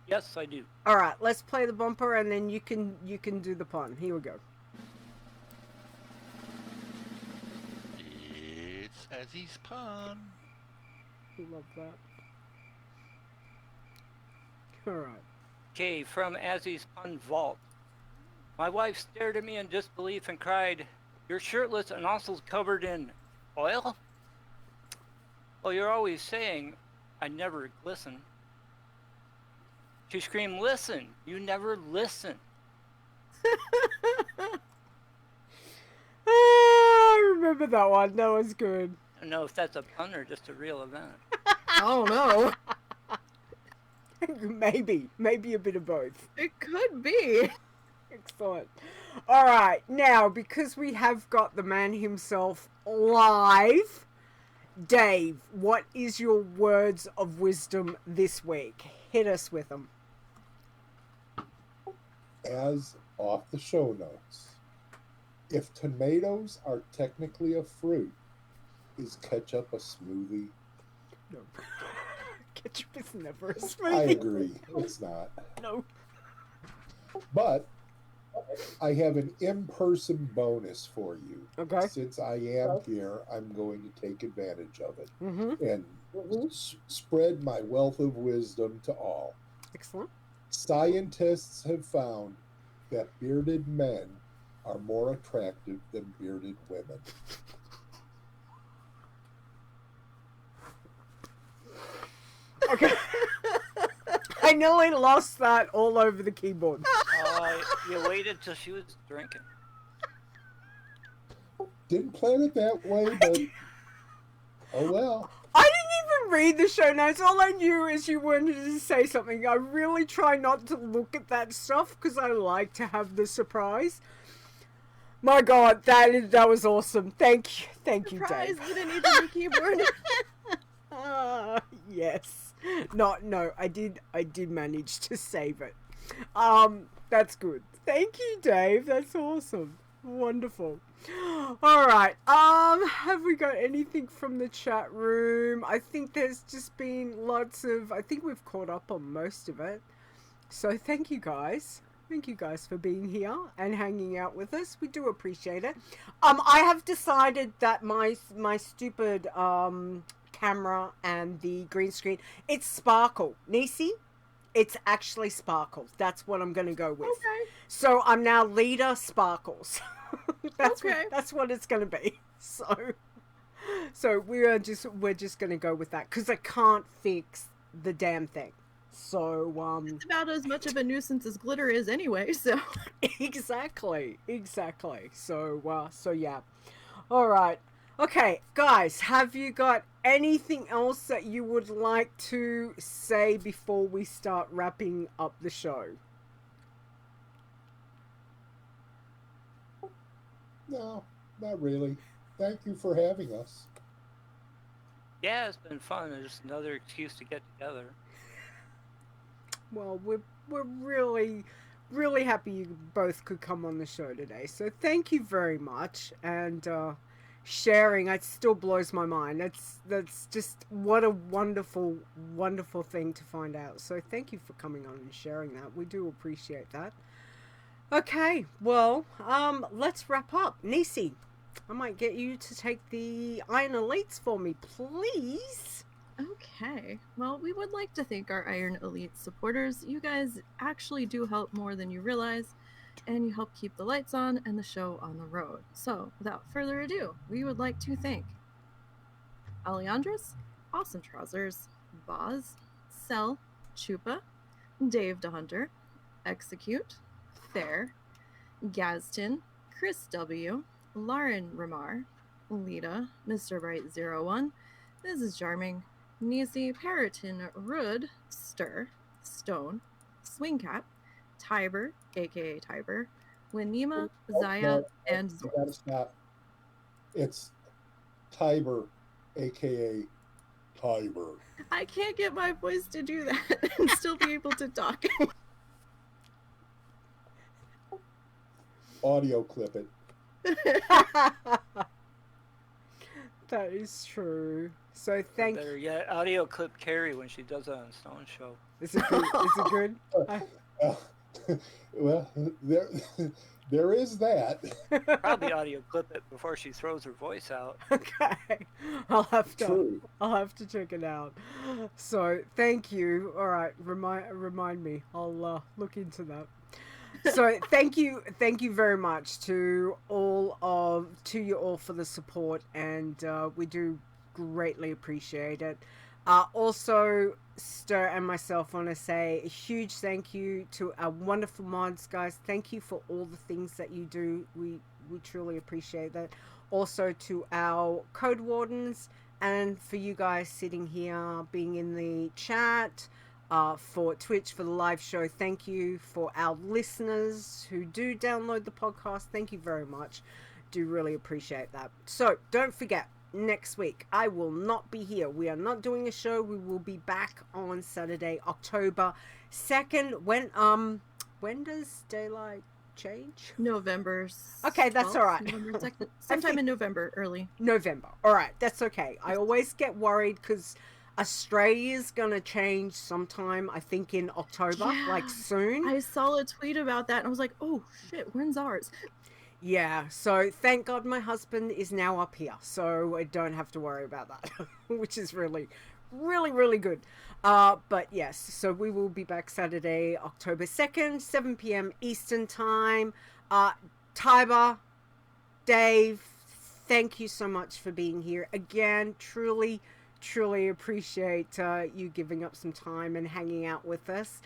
Yes, I do. All right, let's play the bumper, and then you can do the pun. Here we go. It's Azzy's pun. Love that. All right. Okay, from Azzy's Pun Vault. My wife stared at me in disbelief and cried, "You're shirtless and also covered in oil?" "Well, you're always saying I never glisten." She screamed, "Listen, you never listen." I remember that one. That was good. I don't know if that's a pun or just a real event. Oh no. Maybe a bit of both. It could be. Excellent. All right, now because we have got the man himself live, Dave, what is your words of wisdom this week? Hit us with them. As off the show notes, if tomatoes are technically a fruit, is ketchup a smoothie? No. Ketchup is never a smoothie. I agree. It's not. No. But I have an in-person bonus for you. Okay. Since I am here, I'm going to take advantage of it and spread my wealth of wisdom to all. Excellent. Scientists have found that bearded men are more attractive than bearded women. Okay. I nearly lost that all over the keyboard. You waited till she was drinking. Didn't plan it that way, but oh well. I didn't even read the show notes. All I knew is you wanted to say something. I really try not to look at that stuff because I like to have the surprise. My God, that was awesome. Thank you, Surprise, Dave. you didn't need the keyboard. Yes. No, I did manage to save it. That's good. Thank you, Dave. That's awesome. Wonderful. All right. Have we got anything from the chat room? I think there's just been I think we've caught up on most of it. So thank you guys. Thank you guys for being here and hanging out with us. We do appreciate it. I have decided that my stupid camera and the green screen, it's sparkle. Nisey, it's actually sparkles. That's what I'm going to go with. Okay. So I'm now Leeta Sparkles. That's Okay. That's what it's going to be. So we're just going to go with that because I can't fix the damn thing. So It's about as much of a nuisance as glitter is anyway, so exactly. So yeah. All right. Okay, guys, have you got anything else that you would like to say before we start wrapping up the show? No, not really. Thank you for having us. Yeah, it's been fun. It's just another excuse to get together. Well, we're really happy you both could come on the show today. So thank you very much, and sharing, it still blows my mind. That's just what a wonderful thing to find out. So thank you for coming on and sharing that. We do appreciate that. Okay, well, let's wrap up. Nisey, I might get you to take the Iron Elites for me, please. okay. Well, we would like to thank our Iron Elite supporters. You guys actually do help more than you realize, and you help keep the lights on and the show on the road. So, without further ado, we would like to thank Alejandros, Awesome Trousers, Boz, Cell, Chupa, Dave DeHunter, Execute, Fair, Gazton, Chris W., Lauren Ramar, Leeta, Mr. Bright01, Mrs. Jarming, Nisey, Paraton, Rud, Stir, Stone, Swingcat, Tiber, aka Tiber, Winima, Zaya, and You Zor. gotta stop. It's Tiber, aka Tiber. I can't get my voice to do that and still be able to talk. Audio clip it. That is true. So thank you. Better yet, audio clip Carrie when she does it on Stone Show. Is it good? Is it good? Well, there is that. Probably audio clip it before she throws her voice out. Okay, I'll have to. True. I'll have to check it out. So thank you. All right, remind me. I'll look into that. So thank you very much to you all for the support, and we do greatly appreciate it. Also, Stir and myself want to say a huge thank you to our wonderful mods, guys. Thank you for all the things that you do. We truly appreciate that. Also to our code wardens, and for you guys sitting here, being in the chat. For Twitch, for the live show, thank you. For our listeners who do download the podcast, thank you very much. Do really appreciate that. So don't forget, next week I will not be here. We are not doing a show. We will be back on Saturday, October 2nd. When does daylight change? November. Okay, that's 12th, all right. November 2nd, sometime in November, early. November. All right, that's okay. I always get worried because Australia's gonna change sometime, I think in October, like soon. I saw a tweet about that and I was like, oh shit, when's ours? Yeah, so thank God my husband is now up here, so I don't have to worry about that, which is really, really, really good. But yes, so we will be back Saturday, October 2nd, 7 p.m. Eastern Time. Tiber, Dave, thank you so much for being here. Again, truly appreciate you giving up some time and hanging out with us.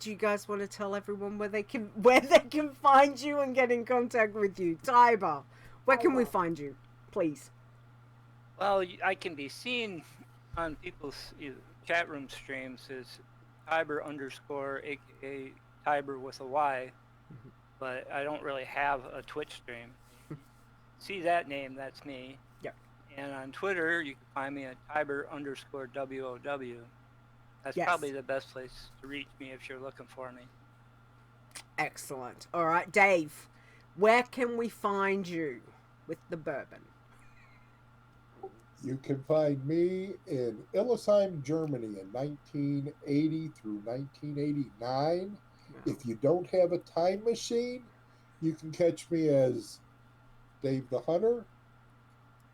Do you guys want to tell everyone where they can find you and get in contact with you? Tiber, where can we find you, please? Well, I can be seen on people's chat room streams as Tiber _ aka Tiber with a Y, but I don't really have a Twitch stream. See that name, that's me. Yep. And on Twitter, you can find me at Tiber _ WOW. That's Yes. probably the best place to reach me if you're looking for me. Excellent. All right, Dave, where can we find you with the bourbon? You can find me in Illesheim, Germany in 1980 through 1989. If you don't have a time machine, you can catch me as Dave the Hunter,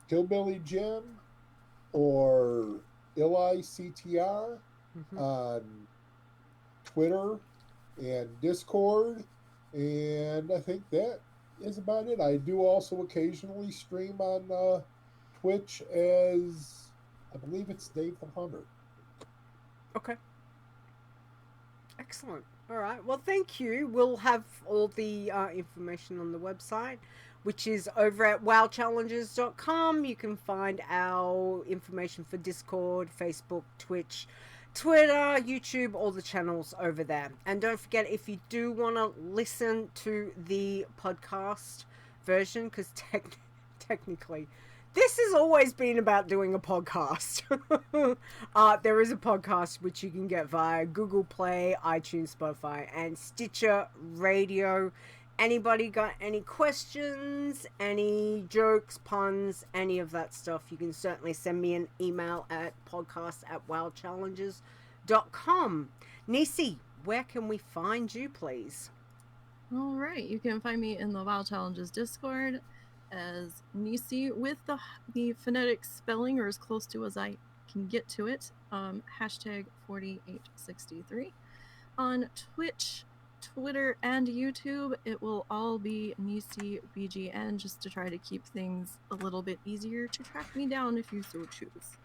Hillbilly Jim, or ILICTR on Twitter and Discord. And I think that is about it. I do also occasionally stream on Twitch as, I believe it's Dave the Hunter. Okay. Excellent. All right. Well, thank you. We'll have all the information on the website, which is over at wowchallenges.com. You can find our information for Discord, Facebook, Twitch, Twitter, YouTube, all the channels over there. And don't forget, if you do want to listen to the podcast version, because technically this has always been about doing a podcast. There is a podcast which you can get via Google Play, iTunes, Spotify, and Stitcher Radio. Anybody got any questions, any jokes, puns, any of that stuff, you can certainly send me an email at podcast@wildchallenges.com. Nisey, where can we find you, please? All right, you can find me in the WoW Challenges Discord as Nisey with the phonetic spelling, or as close to as I can get to it. Hashtag 4863. On Twitch, Twitter, and YouTube, it will all be NiseyBGN, just to try to keep things a little bit easier to track me down if you so choose.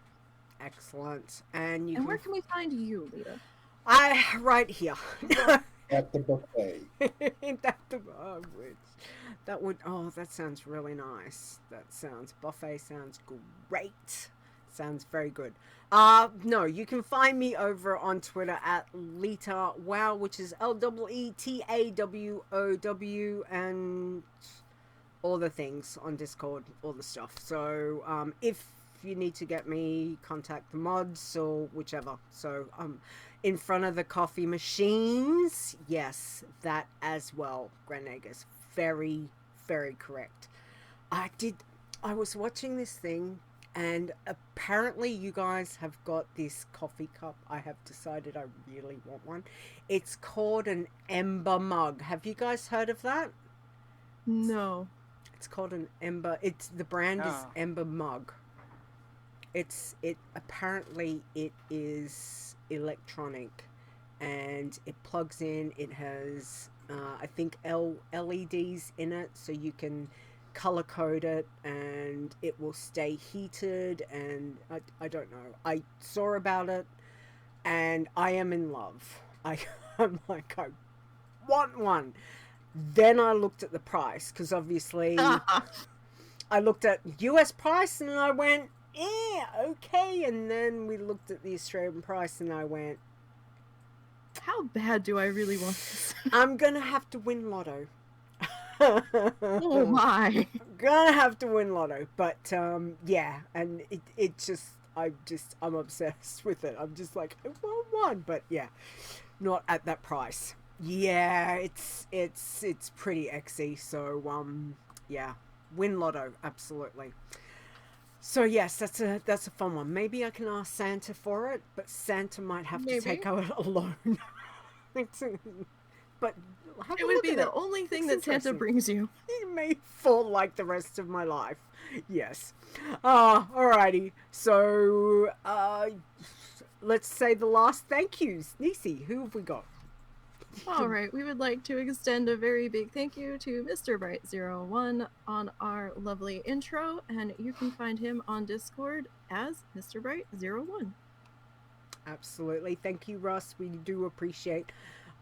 Excellent. And where can we find you, Leeta? Right here. At the buffet. That sounds really nice. Buffet sounds great. Sounds very good. No, you can find me over on Twitter at Leeta Wow, which is LEETAWOW, and all the things on Discord, all the stuff. So if you need to get me, contact the mods or whichever. So in front of the coffee machines, yes, that as well. Grenagas, very, very correct. I was watching this thing, And apparently you guys have got this coffee cup. I have decided I really want one. It's called an Ember Mug. Have you guys heard of that? No. It's called an Ember. The brand is Oh. Ember Mug. Apparently it is electronic, and it plugs in. It has I think LEDs in it, so you can color code it, and it will stay heated. And I don't know. I saw about it, and I am in love. I'm like, I want one. Then I looked at the price, because obviously I looked at US price and I went, yeah, okay. And then we looked at the Australian price and I went, How bad do I really want this? I'm going to have to win lotto. Oh my. I'm going to have to win lotto. But yeah, and I'm obsessed with it. I'm just like, I want one. But yeah, not at that price. Yeah, it's pretty exy. So yeah, win lotto, absolutely. So yes, that's a fun one. Maybe I can ask Santa for it, but Santa might have to take out alone. But it would be the only thing that Santa brings you. It may fall like the rest of my life. Yes. Alrighty. So let's say the last thank yous. Nisey, who have we got? Alright, we would like to extend a very big thank you to Mr. Bright01 on our lovely intro, and you can find him on Discord as Mr. Bright01. Absolutely. Thank you, Russ. We do appreciate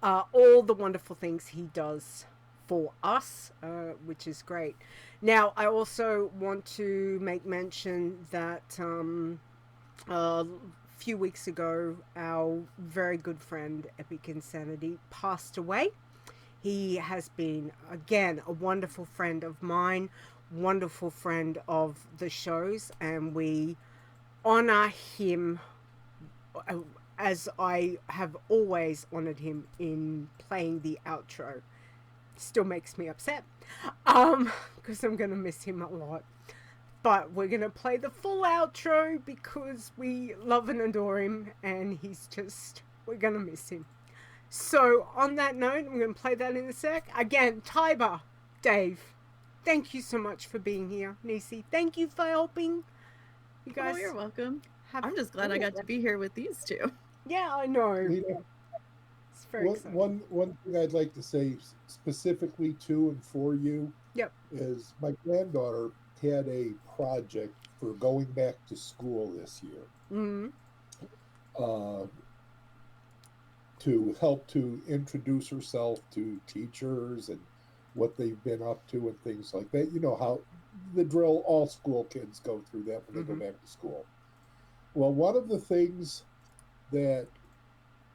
all the wonderful things he does for us, which is great. Now, I also want to make mention that few weeks ago, our very good friend Epic Insanity passed away. He has been, again, a wonderful friend of mine, wonderful friend of the shows, and we honor him as I have always honored him in playing the outro. Still makes me upset, because I'm going to miss him a lot. But we're going to play the full outro because we love and adore him, and we're going to miss him. So, on that note, I'm going to play that in a sec. Again, Tiber, Dave, thank you so much for being here. Nisey, thank you for helping. You guys. Oh, you're welcome. I'm just glad I got to be here with these two. Yeah, I know. It's very exciting. One thing I'd like to say specifically to and for you is my granddaughter had a project for going back to school this year. Mm-hmm. To help to introduce herself to teachers and what they've been up to and things like that. You know how the drill, all school kids go through that when they go back to school. Well, one of the things that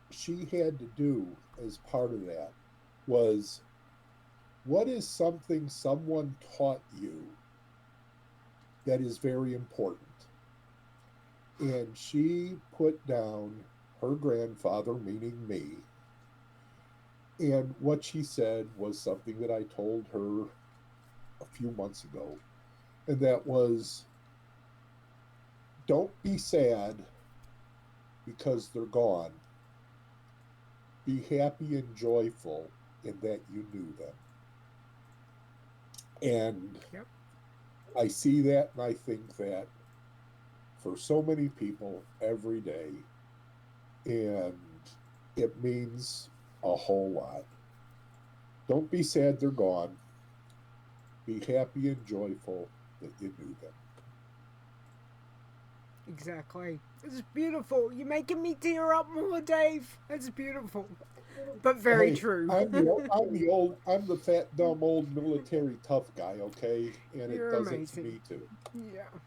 she had to do as part of that was, what is something someone taught you that is very important? And she put down her grandfather, meaning me, and what she said was something that I told her a few months ago, and that was, don't be sad because they're gone. Be happy and joyful in that you knew them. And I see that, and I think that for so many people every day, and it means a whole lot. Don't be sad they're gone. Be happy and joyful that you knew them. Exactly. It's beautiful. You're making me tear up more, Dave. It's beautiful, but very true. I'm the fat, dumb, old military tough guy, okay? And You're it does amazing. it to me too. Yeah.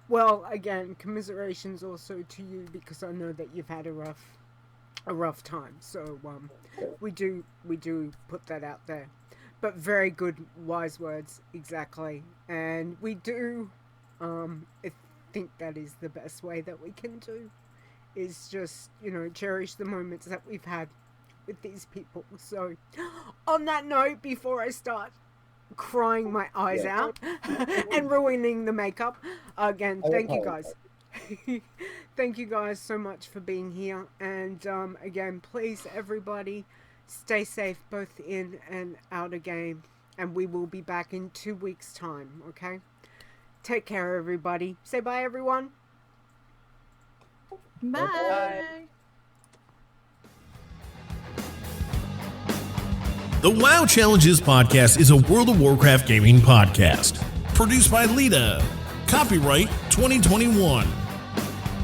Well, again, commiserations also to you, because I know that you've had a rough time. So we do put that out there. But very good, wise words, exactly. And we do think that is the best way that we can do, is just, cherish the moments that we've had with these people. So on that note, before I start crying my eyes out and ruining the makeup. Again, thank you guys. Thank you guys so much for being here. And again, please, everybody, stay safe both in and out of game. And we will be back in 2 weeks' time, okay? Take care, everybody. Say bye, everyone. Bye. The WoW Challenges podcast is a World of Warcraft gaming podcast. Produced by Leeta. Copyright 2021.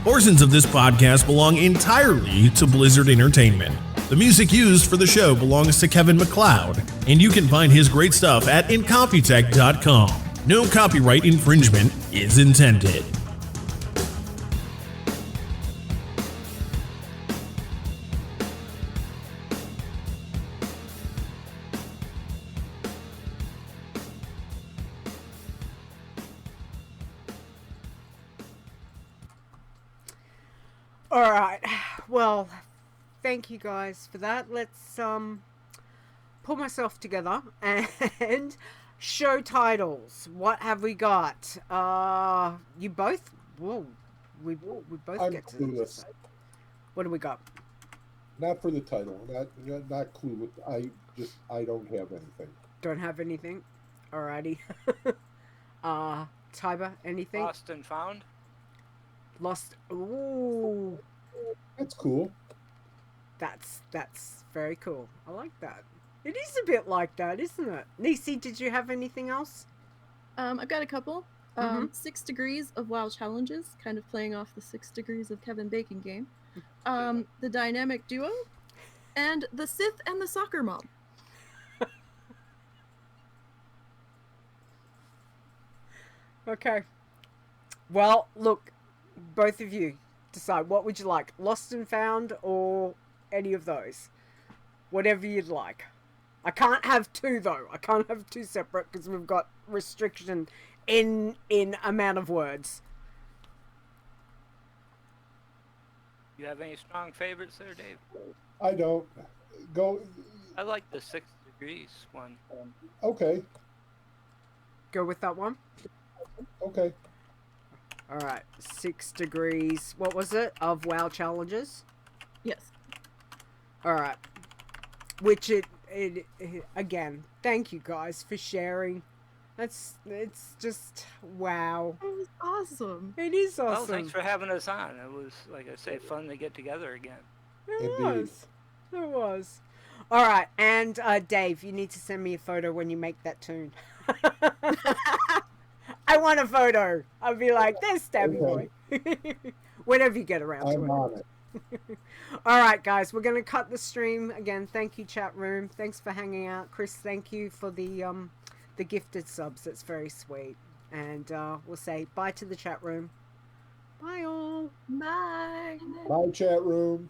Portions of this podcast belong entirely to Blizzard Entertainment. The music used for the show belongs to Kevin MacLeod, and you can find his great stuff at incompetech.com. No copyright infringement is intended. All right. Well, thank you guys for that. Let's pull myself together and show titles. What have we got? You both? Whoa. We both get to clueless. What do we got? Not for the title. Not clueless. I don't have anything. Don't have anything. Alrighty. Tiber, anything? Lost and found. Lost. Ooh. That's cool. That's very cool. I like that. It is a bit like that, isn't it? Nisey, did you have anything else? I've got a couple. 6 Degrees of WoW Challenges, kind of playing off the 6 Degrees of Kevin Bacon game. The Dynamic Duo, and the Sith and the Soccer Mom. Okay. Well, look, both of you decide. What would you like? Lost and Found or any of those? Whatever you'd like. I can't have two, though. I can't have two separate because we've got restriction in amount of words. You have any strong favorites there, Dave? I don't. Go. I like the 6 Degrees one. Okay. Go with that one? Okay. All right. 6 Degrees. What was it? Of WoW Challenges? Yes. All right. Which it again, thank you guys for sharing. It's just wow. It was awesome. It is awesome. Well, thanks for having us on. It was, like I say, fun to get together again. It Indeed. was. It was. All right, and Dave, you need to send me a photo when you make that tune. I want a photo. I'll be like, there's Sappyboy. Whenever you get around to I'm it. on it. All right, guys, we're going to cut the stream. Again, thank you, chat room. Thanks for hanging out. Chris, thank you for the gifted subs. That's very sweet. And we'll say bye to the chat room. Bye, all. Bye. Bye, chat room.